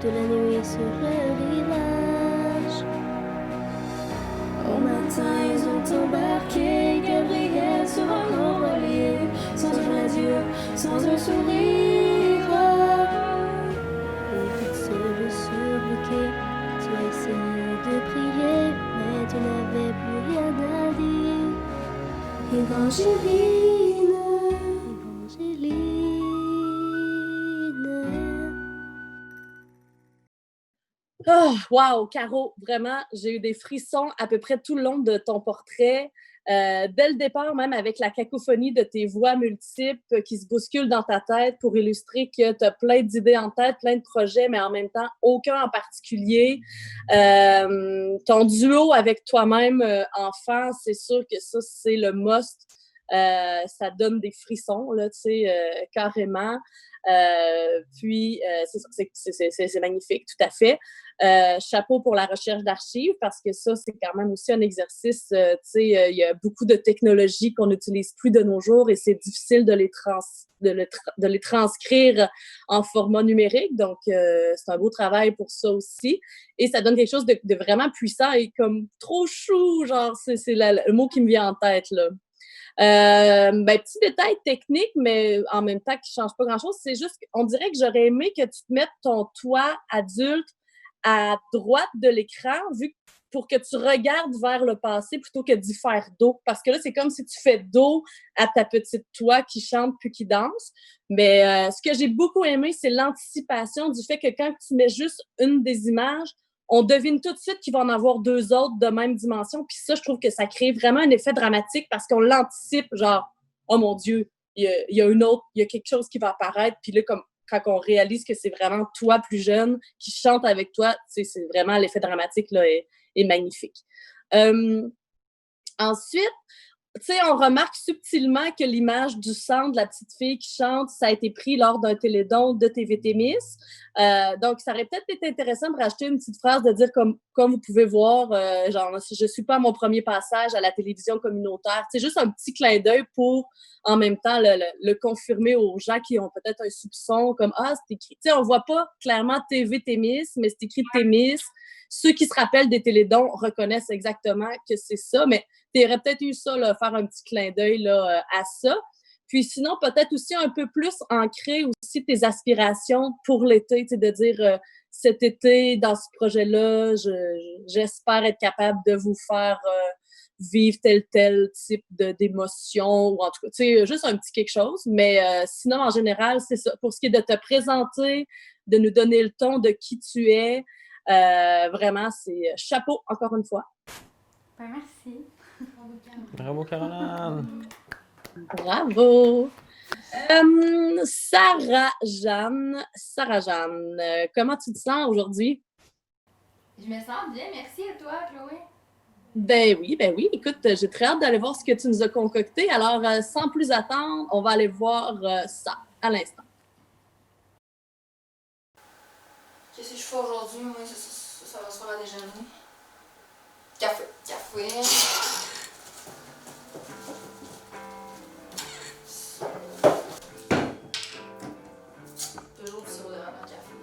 toute la nuit sur le rivage. Au matin, ils ont embarqué Gabriel sur un grand voilier, sans un adieu, sans un sourire. Et toute seule sur le quai, tu as essayé de prier, mais tu n'avais plus rien à dire. Évangéline, Oh, wow, Caro, vraiment, j'ai eu des frissons à peu près tout le long de ton portrait. Dès le départ, même avec la cacophonie de tes voix multiples qui se bousculent dans ta tête pour illustrer que tu as plein d'idées en tête, plein de projets, mais en même temps, aucun en particulier. Ton duo avec toi-même, enfant, c'est sûr que ça, c'est le must. Ça donne des frissons, là, tu sais, carrément. Puis, c'est magnifique, tout à fait. Chapeau pour la recherche d'archives, parce que ça, c'est quand même aussi un exercice, tu sais, il y a beaucoup de technologies qu'on n'utilise plus de nos jours et c'est difficile de les transcrire en format numérique. Donc, c'est un beau travail pour ça aussi. Et ça donne quelque chose de vraiment puissant et comme trop chou, genre, c'est le mot qui me vient en tête, là. Petit détail technique, mais en même temps qui change pas grand-chose, c'est juste qu'on dirait que j'aurais aimé que tu te mettes ton toi adulte à droite de l'écran, pour que tu regardes vers le passé plutôt que d'y faire dos. Parce que là, c'est comme si tu fais dos à ta petite toi qui chante puis qui danse. Mais ce que j'ai beaucoup aimé, c'est l'anticipation du fait que quand tu mets juste une des images, on devine tout de suite qu'il va en avoir 2 autres de même dimension. Puis ça, je trouve que ça crée vraiment un effet dramatique parce qu'on l'anticipe, genre, oh mon Dieu, il y a quelque chose qui va apparaître. Puis là, comme quand on réalise que c'est vraiment toi plus jeune qui chante avec toi, c'est vraiment l'effet dramatique là, est magnifique. Ensuite, tu sais, on remarque subtilement que l'image du sang de la petite fille qui chante, ça a été pris lors d'un télédon de TVT Miss. Donc, ça aurait peut-être été intéressant de rajouter une petite phrase de dire comme vous pouvez voir, genre, je suis pas à mon premier passage à la télévision communautaire. C'est juste un petit clin d'œil pour, en même temps, le confirmer aux gens qui ont peut-être un soupçon comme « Ah, c'est écrit... » Tu sais, on voit pas clairement TVT Miss, mais c'est écrit Témis. Ceux qui se rappellent des télédons reconnaissent exactement que c'est ça, mais tu aurais peut-être eu ça, là, faire un petit clin d'œil là, à ça. Puis sinon, peut-être aussi un peu plus ancrer aussi tes aspirations pour l'été, tu sais, de dire cet été, dans ce projet-là, j'espère être capable de vous faire vivre tel type d'émotion, ou en tout cas, tu sais, juste un petit quelque chose. Mais sinon, en général, c'est ça. Pour ce qui est de te présenter, de nous donner le ton de qui tu es, vraiment, c'est chapeau, encore une fois. Ben, merci. Bravo, Caroline! Bravo! Sarah-Jeanne, comment tu te sens aujourd'hui? Je me sens bien, merci. Et toi, Chloé? Ben oui. Écoute, j'ai très hâte d'aller voir ce que tu nous as concocté. Alors, sans plus attendre, on va aller voir ça à l'instant. Qu'est-ce que je fais aujourd'hui? Moi, ça va se faire à déjeuner. Café. Toujours du sirop d'érable dans le café.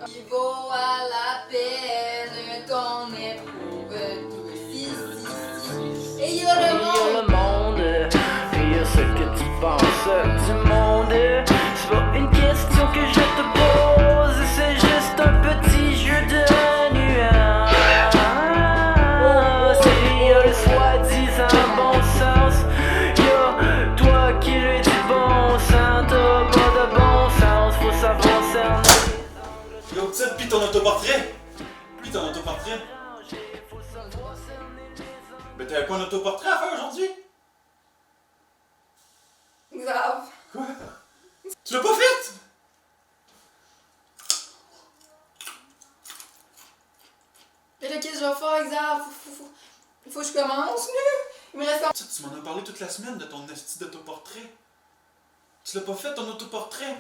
Ok. Il vaut à la peine qu'on éprouve tous ici. Et il y a le monde. Et y a ce que tu penses du monde. C'est pas une question que je te pose, c'est juste un petit jeu de nuances. Et y a le soi-disant bon sens. Y'a toi qui lui dis bon sens. T'as pas de bon sens, faut savoir cerner. Yo, petite, pis ton autoportrait? Mais t'avais pas un autoportrait à faire aujourd'hui? Grave. Quoi? Tu l'as pas fait? Mais là, qu'est-ce que je vais faire, exact? Faut que je commence, là. Il me reste un... Tu m'en as parlé toute la semaine de ton esti d'autoportrait. Tu l'as pas fait, ton autoportrait?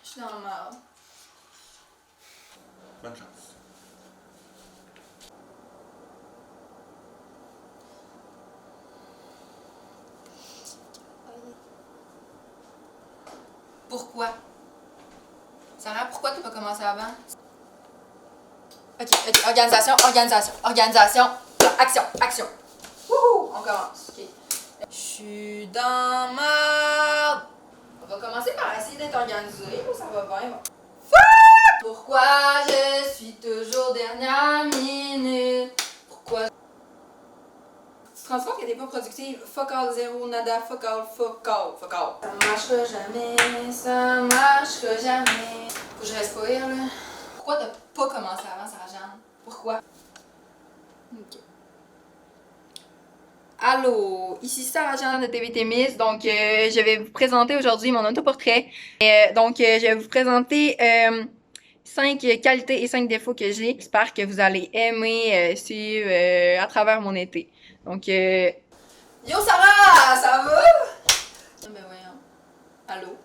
Je suis dans le merde. Bonne chance. Pourquoi? Sarah, pourquoi t'as pas commencé avant? Ok, organisation. Action. Wouhou! On commence. Ok. Je suis dans merde. On va commencer par essayer d'être organisé. Ça va bien. Fuck! Pourquoi je suis toujours dernière minute? Pourquoi? Tu te rends compte que t'es pas productive? Fuck all, zéro, nada, fuck all. Ça marchera jamais. Faut que je reste pas rire, là. Pourquoi t'as pas commencé avant, Sarah-Jeanne? Pourquoi? Ok. Allô, ici Sarah-Jeanne de TVT Miss. Donc, je vais vous présenter aujourd'hui mon autoportrait. Donc, je vais vous présenter 5 qualités et 5 défauts que j'ai. J'espère que vous allez aimer suivre à travers mon été. Donc, Yo Sarah, ça va? Ben voyons. Allô?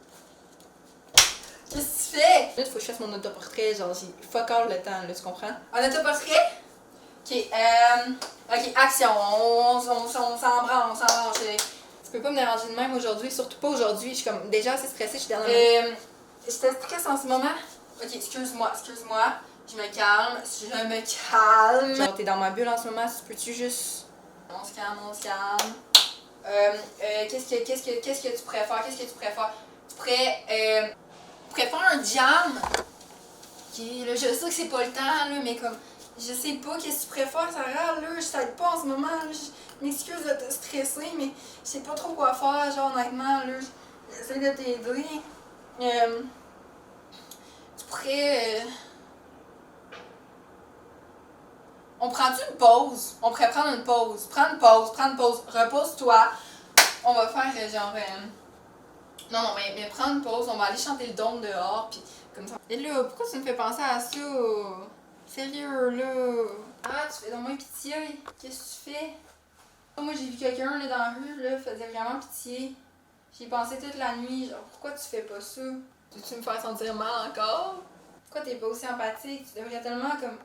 Qu'est-ce que tu fais? Là, il faut que je fasse mon autoportrait, genre j'ai fuck all le temps, là, tu comprends? Un autoportrait? Ok, action, on s'en branle. Tu peux pas me déranger de même aujourd'hui, surtout pas aujourd'hui, je suis comme déjà assez stressée, je suis dernière. Je te stresse en ce moment? Ok, excuse-moi, je me calme. Genre, t'es dans ma bulle en ce moment, peux-tu juste On se calme. Qu'est-ce que tu préfères? Tu préfères un jam? Okay, là, je sais que c'est pas le temps, là, mais comme, je sais pas qu'est-ce que tu préfères, Sarah, là, je t'aide pas en ce moment, là, je m'excuse de te stresser, mais je sais pas trop quoi faire, genre, honnêtement, là, j'essaie de t'aider. Tu pourrais... On prend-tu une pause? On pourrait prendre une pause. Prends une pause. Repose-toi. On va faire genre... Non, mais prends une pause. On va aller chanter le dôme dehors. Puis comme ça. Et là, pourquoi tu me fais penser à ça? Sérieux, là. Ah, tu fais donc moins pitié. Qu'est-ce que tu fais? Moi, j'ai vu quelqu'un là, dans la rue, là, faisait vraiment pitié. J'y pensé toute la nuit. Genre, pourquoi tu fais pas ça? Tu me faire sentir mal encore? Pourquoi t'es pas aussi empathique? Tu devrais tellement comme...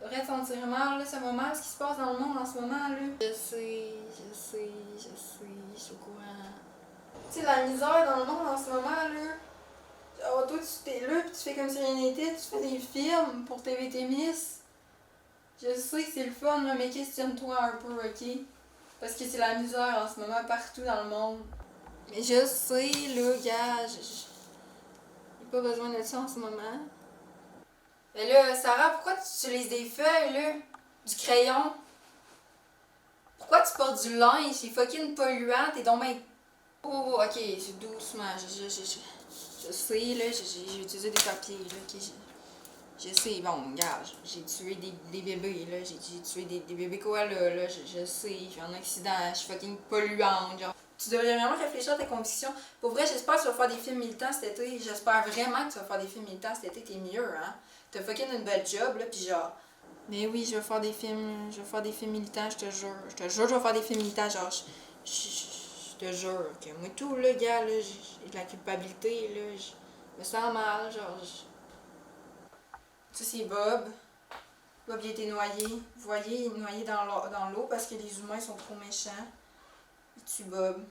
Tu devrais te sentir mal, là, ce moment, ce qui se passe dans le monde en ce moment, là. Je sais, je suis au courant. Tu sais, la misère dans le monde en ce moment, là. Genre, toi, tu t'es là, pis tu fais comme si rien n'était, tu fais des films pour TVT Miss. Je sais que c'est le fun, là, mais questionne-toi un peu, ok? Parce que c'est la misère en ce moment partout dans le monde. Mais je sais, là, gars, j'ai pas besoin de ça en ce moment. Mais là, Sarah, pourquoi tu utilises des feuilles, là? Du crayon? Pourquoi tu portes du linge? C'est fucking polluant, t'es donc ben... Oh, ok, doucement, je sais, là, j'ai utilisé des papiers, là, ok, je sais, bon, regarde, j'ai tué des bébés, là, j'ai tué des bébés koalas, là, je sais, j'ai un accident, je suis fucking polluante, genre. Tu devrais vraiment réfléchir à tes convictions. Pour vrai, j'espère que tu vas faire des films militants cet été, j'espère vraiment que tu vas faire des films militants cet été, t'es mieux, hein. T'as fucking une belle job, là, pis genre... Mais oui, je vais faire des films militants, je te jure, je vais faire des films militants, genre, je te jure, que moi tout, là, gars, là, j'ai de la culpabilité, là, je me sens mal, genre, Ça, c'est Bob. Bob, il a été noyé. Vous voyez, il est noyé dans l'eau parce que les humains sont trop méchants. Il tue Bob.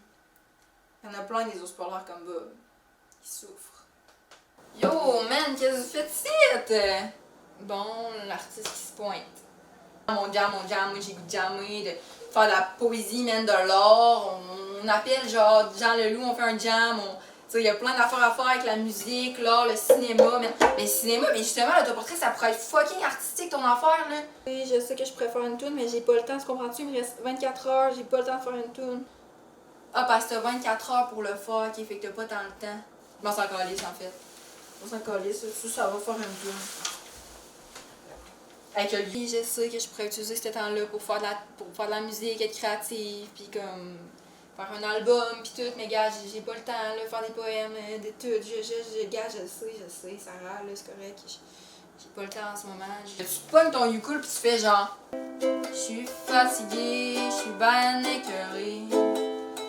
Il y en a plein des ours polaires comme Bob. Ils souffrent. Yo, man, qu'est-ce que vous faites ici? Bon, l'artiste qui se pointe. Mon jam, moi j'ai goût de jammer, de faire de la poésie, man, de l'art. On appelle genre Jean Leloup, on fait un jam. Il y a plein d'affaires à faire avec la musique, l'art, le cinéma. Mais le cinéma, mais justement, l'autoportrait, ça pourrait être fucking artistique ton affaire, là. Oui, je sais que je préfère une toune, mais j'ai pas le temps, tu comprends-tu? Il me reste 24 heures, j'ai pas le temps de faire une toune. Ah, parce que t'as 24 heures pour le faire, qui fait que t'as pas tant le temps. Je m'en s'en calisse, en fait. On s'en calisse, ça va faire une toune. Avec lui, je sais que je pourrais utiliser ce temps-là pour faire de la musique, être créative, puis comme... faire un album pis tout, mais gars, j'ai pas le temps, là, faire des poèmes, de tout, gars, je sais, Sarah, là, c'est correct, j'ai pas le temps en ce moment. Tu pognes ton ukulele pis tu fais genre, je suis fatiguée, je suis ben écœurée,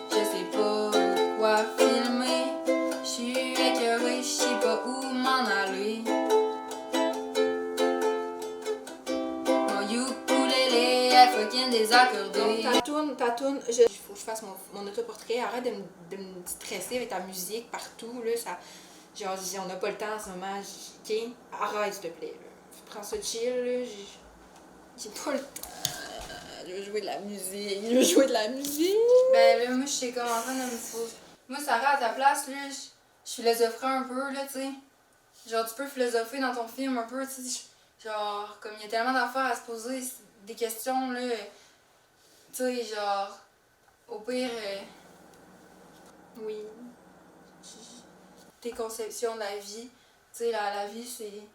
je sais pas quoi filmer, je suis écœurée, je sais pas où m'en aller. Mon ukulélé est fucking désaccordé. Ta toune, il faut que je fasse mon autoportrait. Arrête de me stresser avec ta musique partout, là. Ça, genre, on n'a pas le temps en ce moment. Ok? Arrête, s'il te plaît, là. Prends ça chill, là. J'ai pas le temps. Je veux jouer de la musique. Ben, là, moi, je sais comment ça, dans mes... Moi, Sarah, à ta place, là, je philosopherais un peu, là, tu sais. Genre, tu peux philosopher dans ton film un peu, tu sais. Genre, comme il y a tellement d'affaires à se poser, des questions, là. Tu sais, genre, au pire, oui, tes conceptions de la vie, tu sais, la vie, c'est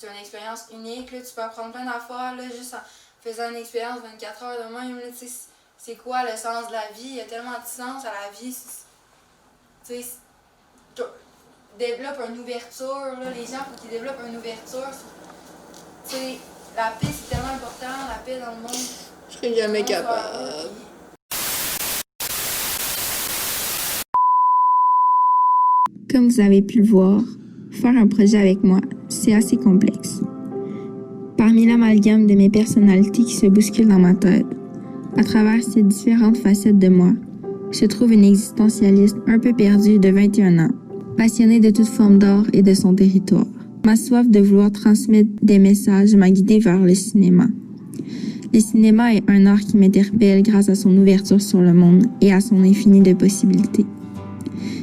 une expérience unique, là, tu peux apprendre plein d'affaires, là, juste en faisant une expérience 24 heures de même, là, tu sais, c'est quoi le sens de la vie, il y a tellement de sens à la vie, tu sais, développe une ouverture, là, les gens, faut qu'ils développent une ouverture, tu sais, la paix, c'est tellement important, la paix dans le monde. Je serais jamais capable. Comme vous avez pu le voir, faire un projet avec moi, c'est assez complexe. Parmi l'amalgame de mes personnalités qui se bousculent dans ma tête, à travers ces différentes facettes de moi, se trouve une existentialiste un peu perdue de 21 ans, passionnée de toute forme d'art et de son territoire. Ma soif de vouloir transmettre des messages m'a guidée vers le cinéma. Le cinéma est un art qui m'interpelle grâce à son ouverture sur le monde et à son infini de possibilités.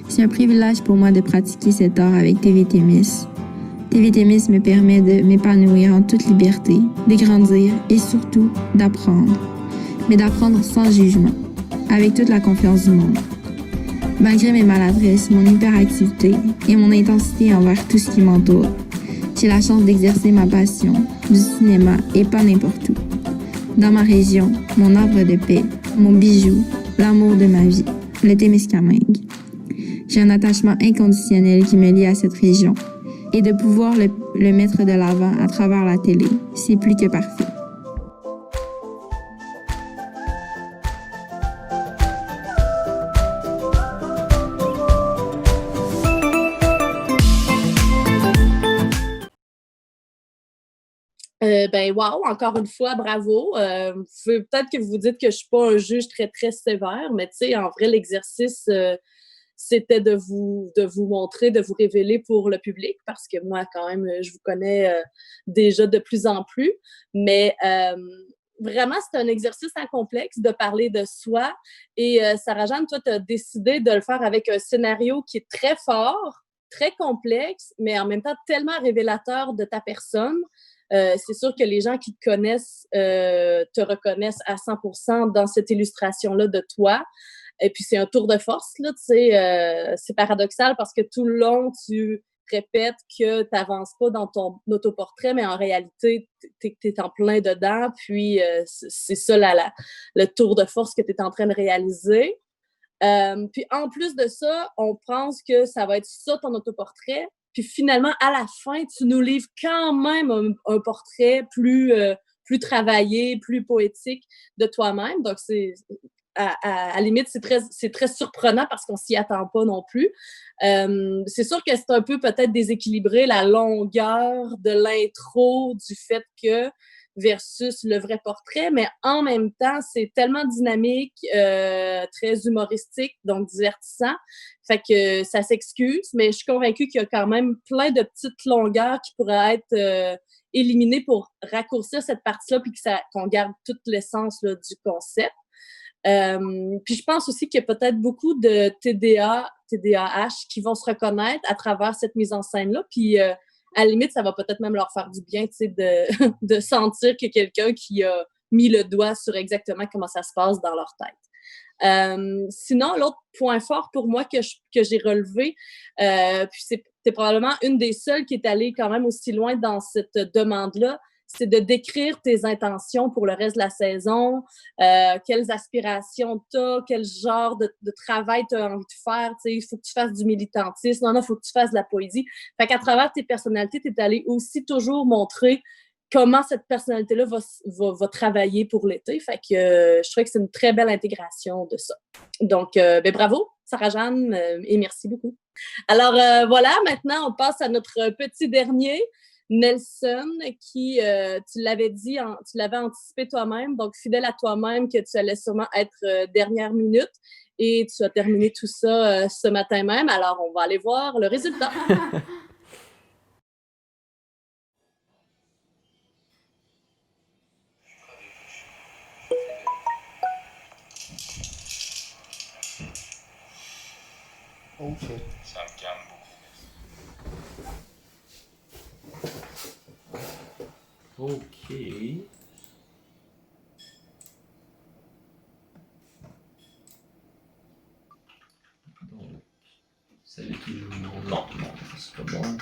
C'est un privilège pour moi de pratiquer cet art avec TVT Miss. TVT Miss me permet de m'épanouir en toute liberté, de grandir et surtout d'apprendre. Mais d'apprendre sans jugement, avec toute la confiance du monde. Malgré mes maladresses, mon hyperactivité et mon intensité envers tout ce qui m'entoure, j'ai la chance d'exercer ma passion du cinéma et pas n'importe où. Dans ma région, mon arbre de paix, mon bijou, l'amour de ma vie, le Témiscamingue. J'ai un attachement inconditionnel qui me lie à cette région et de pouvoir le mettre de l'avant à travers la télé, c'est plus que parfait. Wow, encore une fois, bravo. Peut-être que vous vous dites que je suis pas un juge très, très sévère, mais tu sais, en vrai, l'exercice, c'était de vous montrer, de vous révéler pour le public, parce que moi, quand même, je vous connais déjà de plus en plus. Mais vraiment, c'est un exercice incomplexe de parler de soi. Et Sarah-Jeanne, toi, tu as décidé de le faire avec un scénario qui est très fort, très complexe, mais en même temps tellement révélateur de ta personne. C'est sûr que les gens qui te connaissent te reconnaissent à 100% dans cette illustration-là de toi. Et puis, c'est un tour de force, là, tu sais. C'est paradoxal parce que tout le long, tu répètes que tu n'avances pas dans ton autoportrait, mais en réalité, tu es en plein dedans. Puis, c'est ça le tour de force que tu es en train de réaliser. Puis, en plus de ça, on pense que ça va être ça, ton autoportrait. Puis finalement, à la fin, tu nous livres quand même un portrait plus travaillé, plus poétique de toi-même. Donc, à la limite, c'est très surprenant parce qu'on s'y attend pas non plus. C'est sûr que c'est un peu peut-être déséquilibré, la longueur de l'intro du fait que versus le vrai portrait, mais en même temps, c'est tellement dynamique, très humoristique, donc divertissant. Fait que ça s'excuse, mais je suis convaincue qu'il y a quand même plein de petites longueurs qui pourraient être éliminées pour raccourcir cette partie-là puis qu'on garde toute l'essence là, du concept. Puis je pense aussi qu'il y a peut-être beaucoup de TDAH qui vont se reconnaître à travers cette mise en scène-là, puis à la limite, ça va peut-être même leur faire du bien, tu sais, de sentir qu'il y a quelqu'un qui a mis le doigt sur exactement comment ça se passe dans leur tête. Sinon, l'autre point fort pour moi que j'ai relevé, puis c'est probablement une des seules qui est allée quand même aussi loin dans cette demande-là, c'est de décrire tes intentions pour le reste de la saison, quelles aspirations tu as, quel genre de travail tu as envie de faire. Il faut que tu fasses du militantisme, il faut que tu fasses de la poésie. Fait qu'à travers tes personnalités, tu es allé aussi toujours montrer comment cette personnalité-là va travailler pour l'été. Fait que je trouvais que c'est une très belle intégration de ça. Donc, bravo, Sarah-Jeanne, et merci beaucoup. Alors, voilà, maintenant, on passe à notre petit dernier, Nelson, qui, tu l'avais dit, tu l'avais anticipé toi-même, donc fidèle à toi-même que tu allais sûrement être dernière minute, et tu as terminé tout ça ce matin même. Alors, on va aller voir le résultat. Ok. Ça me calme beaucoup. Ok. Donc, celle qui joue lentement, c'est pas bon.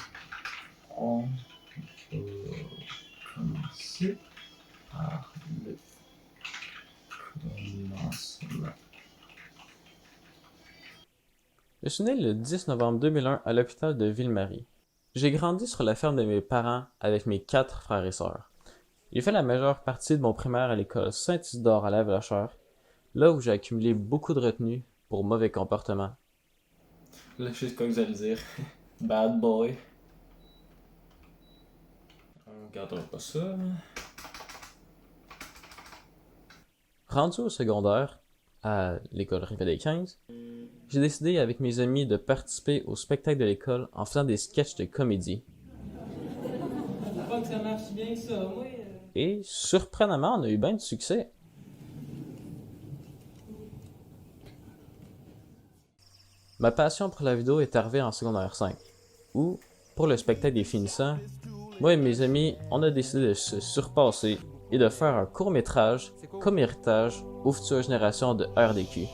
On peut commencer par le commencement. Je suis né le 10 novembre 2001 à l'hôpital de Ville-Marie. J'ai grandi sur la ferme de mes parents avec mes 4 frères et sœurs. J'ai fait la majeure partie de mon primaire à l'école Saint-Isidore à La Vacheur, là où j'ai accumulé beaucoup de retenue pour mauvais comportement. Là, je sais ce que vous allez dire. Bad boy. On gardera pas ça. Rendu au secondaire, à l'école Rivet 15, j'ai décidé avec mes amis de participer au spectacle de l'école en faisant des sketchs de comédie. Je crois que ça marche bien ça. Moi, Et surprenamment, on a eu bien du succès. Ma passion pour la vidéo est arrivée en secondaire 5, où, pour le spectacle des finissants, moi et mes amis, on a décidé de se surpasser et de faire un court-métrage comme héritage aux futures générations de RDQ.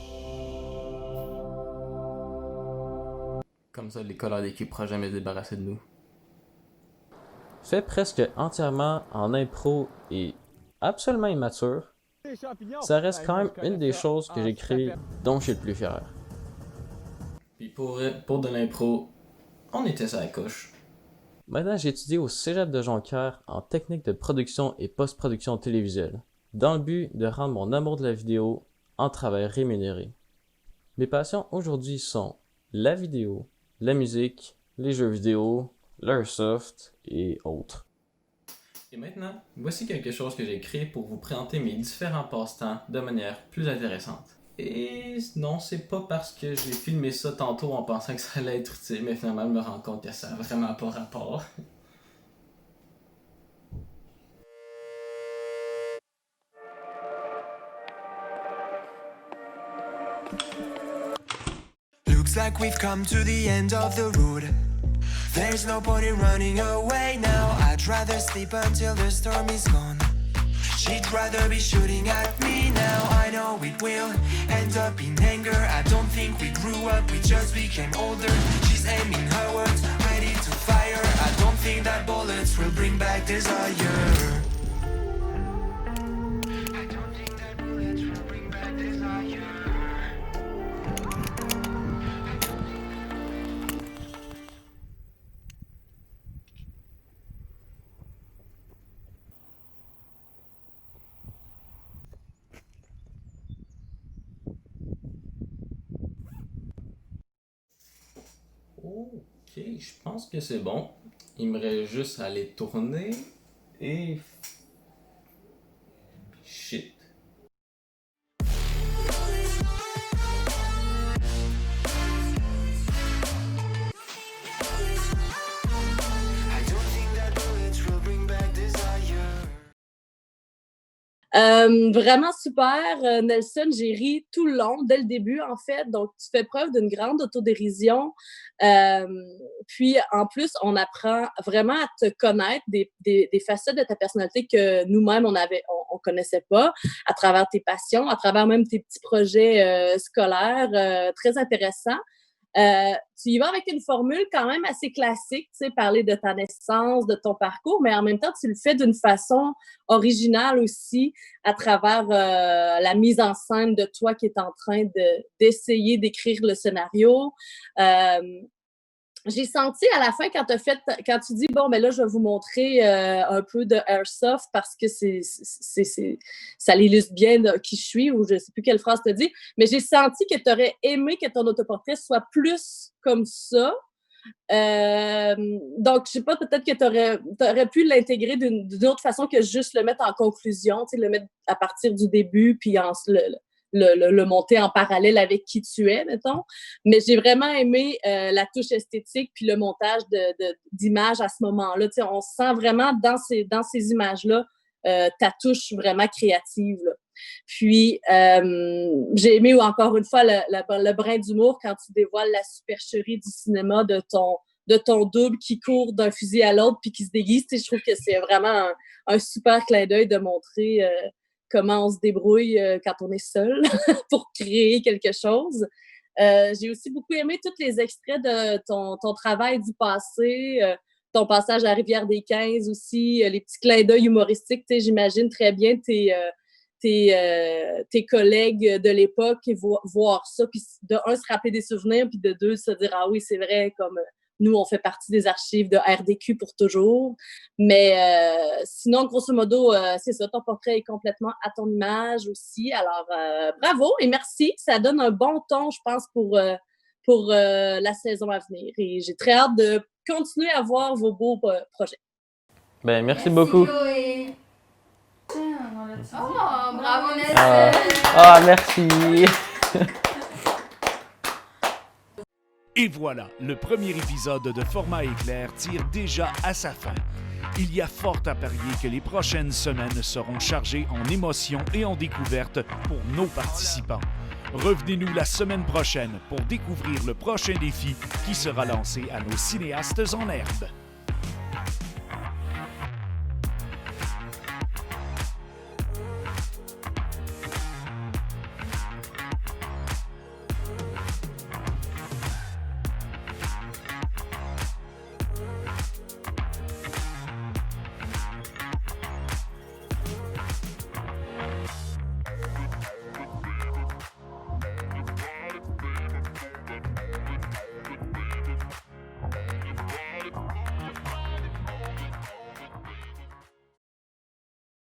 Comme ça, l'école RDQ ne pourra jamais se débarrasser de nous. Fait presque entièrement en impro et absolument immature, ça reste quand même une des choses que j'ai créées dont je suis le plus fier. Puis pour de l'impro, on était sur la couche. Maintenant, j'ai étudié au Cégep de Jonquière en technique de production et post-production télévisuelle, dans le but de rendre mon amour de la vidéo en travail rémunéré. Mes passions aujourd'hui sont la vidéo, la musique, les jeux vidéo, l'airsoft et autres. Et maintenant, voici quelque chose que j'ai créé pour vous présenter mes différents passe-temps de manière plus intéressante. Et non, c'est pas parce que j'ai filmé ça tantôt en pensant que ça allait être utile, mais finalement je me rends compte que ça n'a vraiment pas rapport. Looks like we've come to the end of the road. There's no point in running away now. I'd rather sleep until the storm is gone. She'd rather be shooting at me now. I know it will end up in anger. I don't think we grew up, we just became older. She's aiming her words, ready to fire. I don't think that bullets will bring back desire. Ok, je pense que c'est bon. Il me reste juste à aller tourner et... Shit. Vraiment super, Nelson, j'ai ri tout le long, dès le début en fait, donc tu fais preuve d'une grande autodérision, puis en plus on apprend vraiment à te connaître des facettes de ta personnalité que nous-mêmes on connaissait pas, à travers tes passions, à travers même tes petits projets scolaires, très intéressants. Tu y vas avec une formule quand même assez classique, tu sais, parler de ta naissance, de ton parcours, mais en même temps, tu le fais d'une façon originale aussi, à travers la mise en scène de toi qui est en train d'essayer d'écrire le scénario. J'ai senti à la fin quand tu dis bon ben là je vais vous montrer un peu de airsoft parce que ça l'illustre bien de qui je suis ou je sais plus quelle phrase te dit, mais j'ai senti que tu aurais aimé que ton autoportrait soit plus comme ça. Donc je sais pas, peut-être que t'aurais pu l'intégrer d'une autre façon que juste le mettre en conclusion, tu sais, le mettre à partir du début puis le monter en parallèle avec qui tu es, mettons. Mais j'ai vraiment aimé la touche esthétique puis le montage d'images à ce moment-là. Tu sais, on sent vraiment dans ces images-là ta touche vraiment créative, là. Puis, j'ai aimé encore une fois le brin d'humour quand tu dévoiles la supercherie du cinéma de ton double qui court d'un fusil à l'autre puis qui se déguise. Tu sais, je trouve que c'est vraiment un super clin d'œil de montrer comment on se débrouille quand on est seul pour créer quelque chose. J'ai aussi beaucoup aimé tous les extraits de ton travail du passé, ton passage à Rivière-des-Quinze aussi, les petits clins d'œil humoristiques. Tu sais, j'imagine très bien tes collègues de l'époque et voir ça, puis de un, se rappeler des souvenirs, puis de deux, se dire « Ah oui, c'est vrai, comme nous, on fait partie des archives de RDQ pour toujours. » Mais sinon, grosso modo, c'est ça, ton portrait est complètement à ton image aussi. Alors, bravo et merci. Ça donne un bon ton, je pense, pour la saison à venir. Et j'ai très hâte de continuer à voir vos beaux projets. Ben, merci beaucoup. Chloé. Oh, bravo Nelson! Merci! Et voilà, le premier épisode de Format éclair tire déjà à sa fin. il y a fort à parier que les prochaines semaines seront chargées en émotions et en découvertes pour nos participants. Revenez-nous la semaine prochaine pour découvrir le prochain défi qui sera lancé à nos cinéastes en herbe.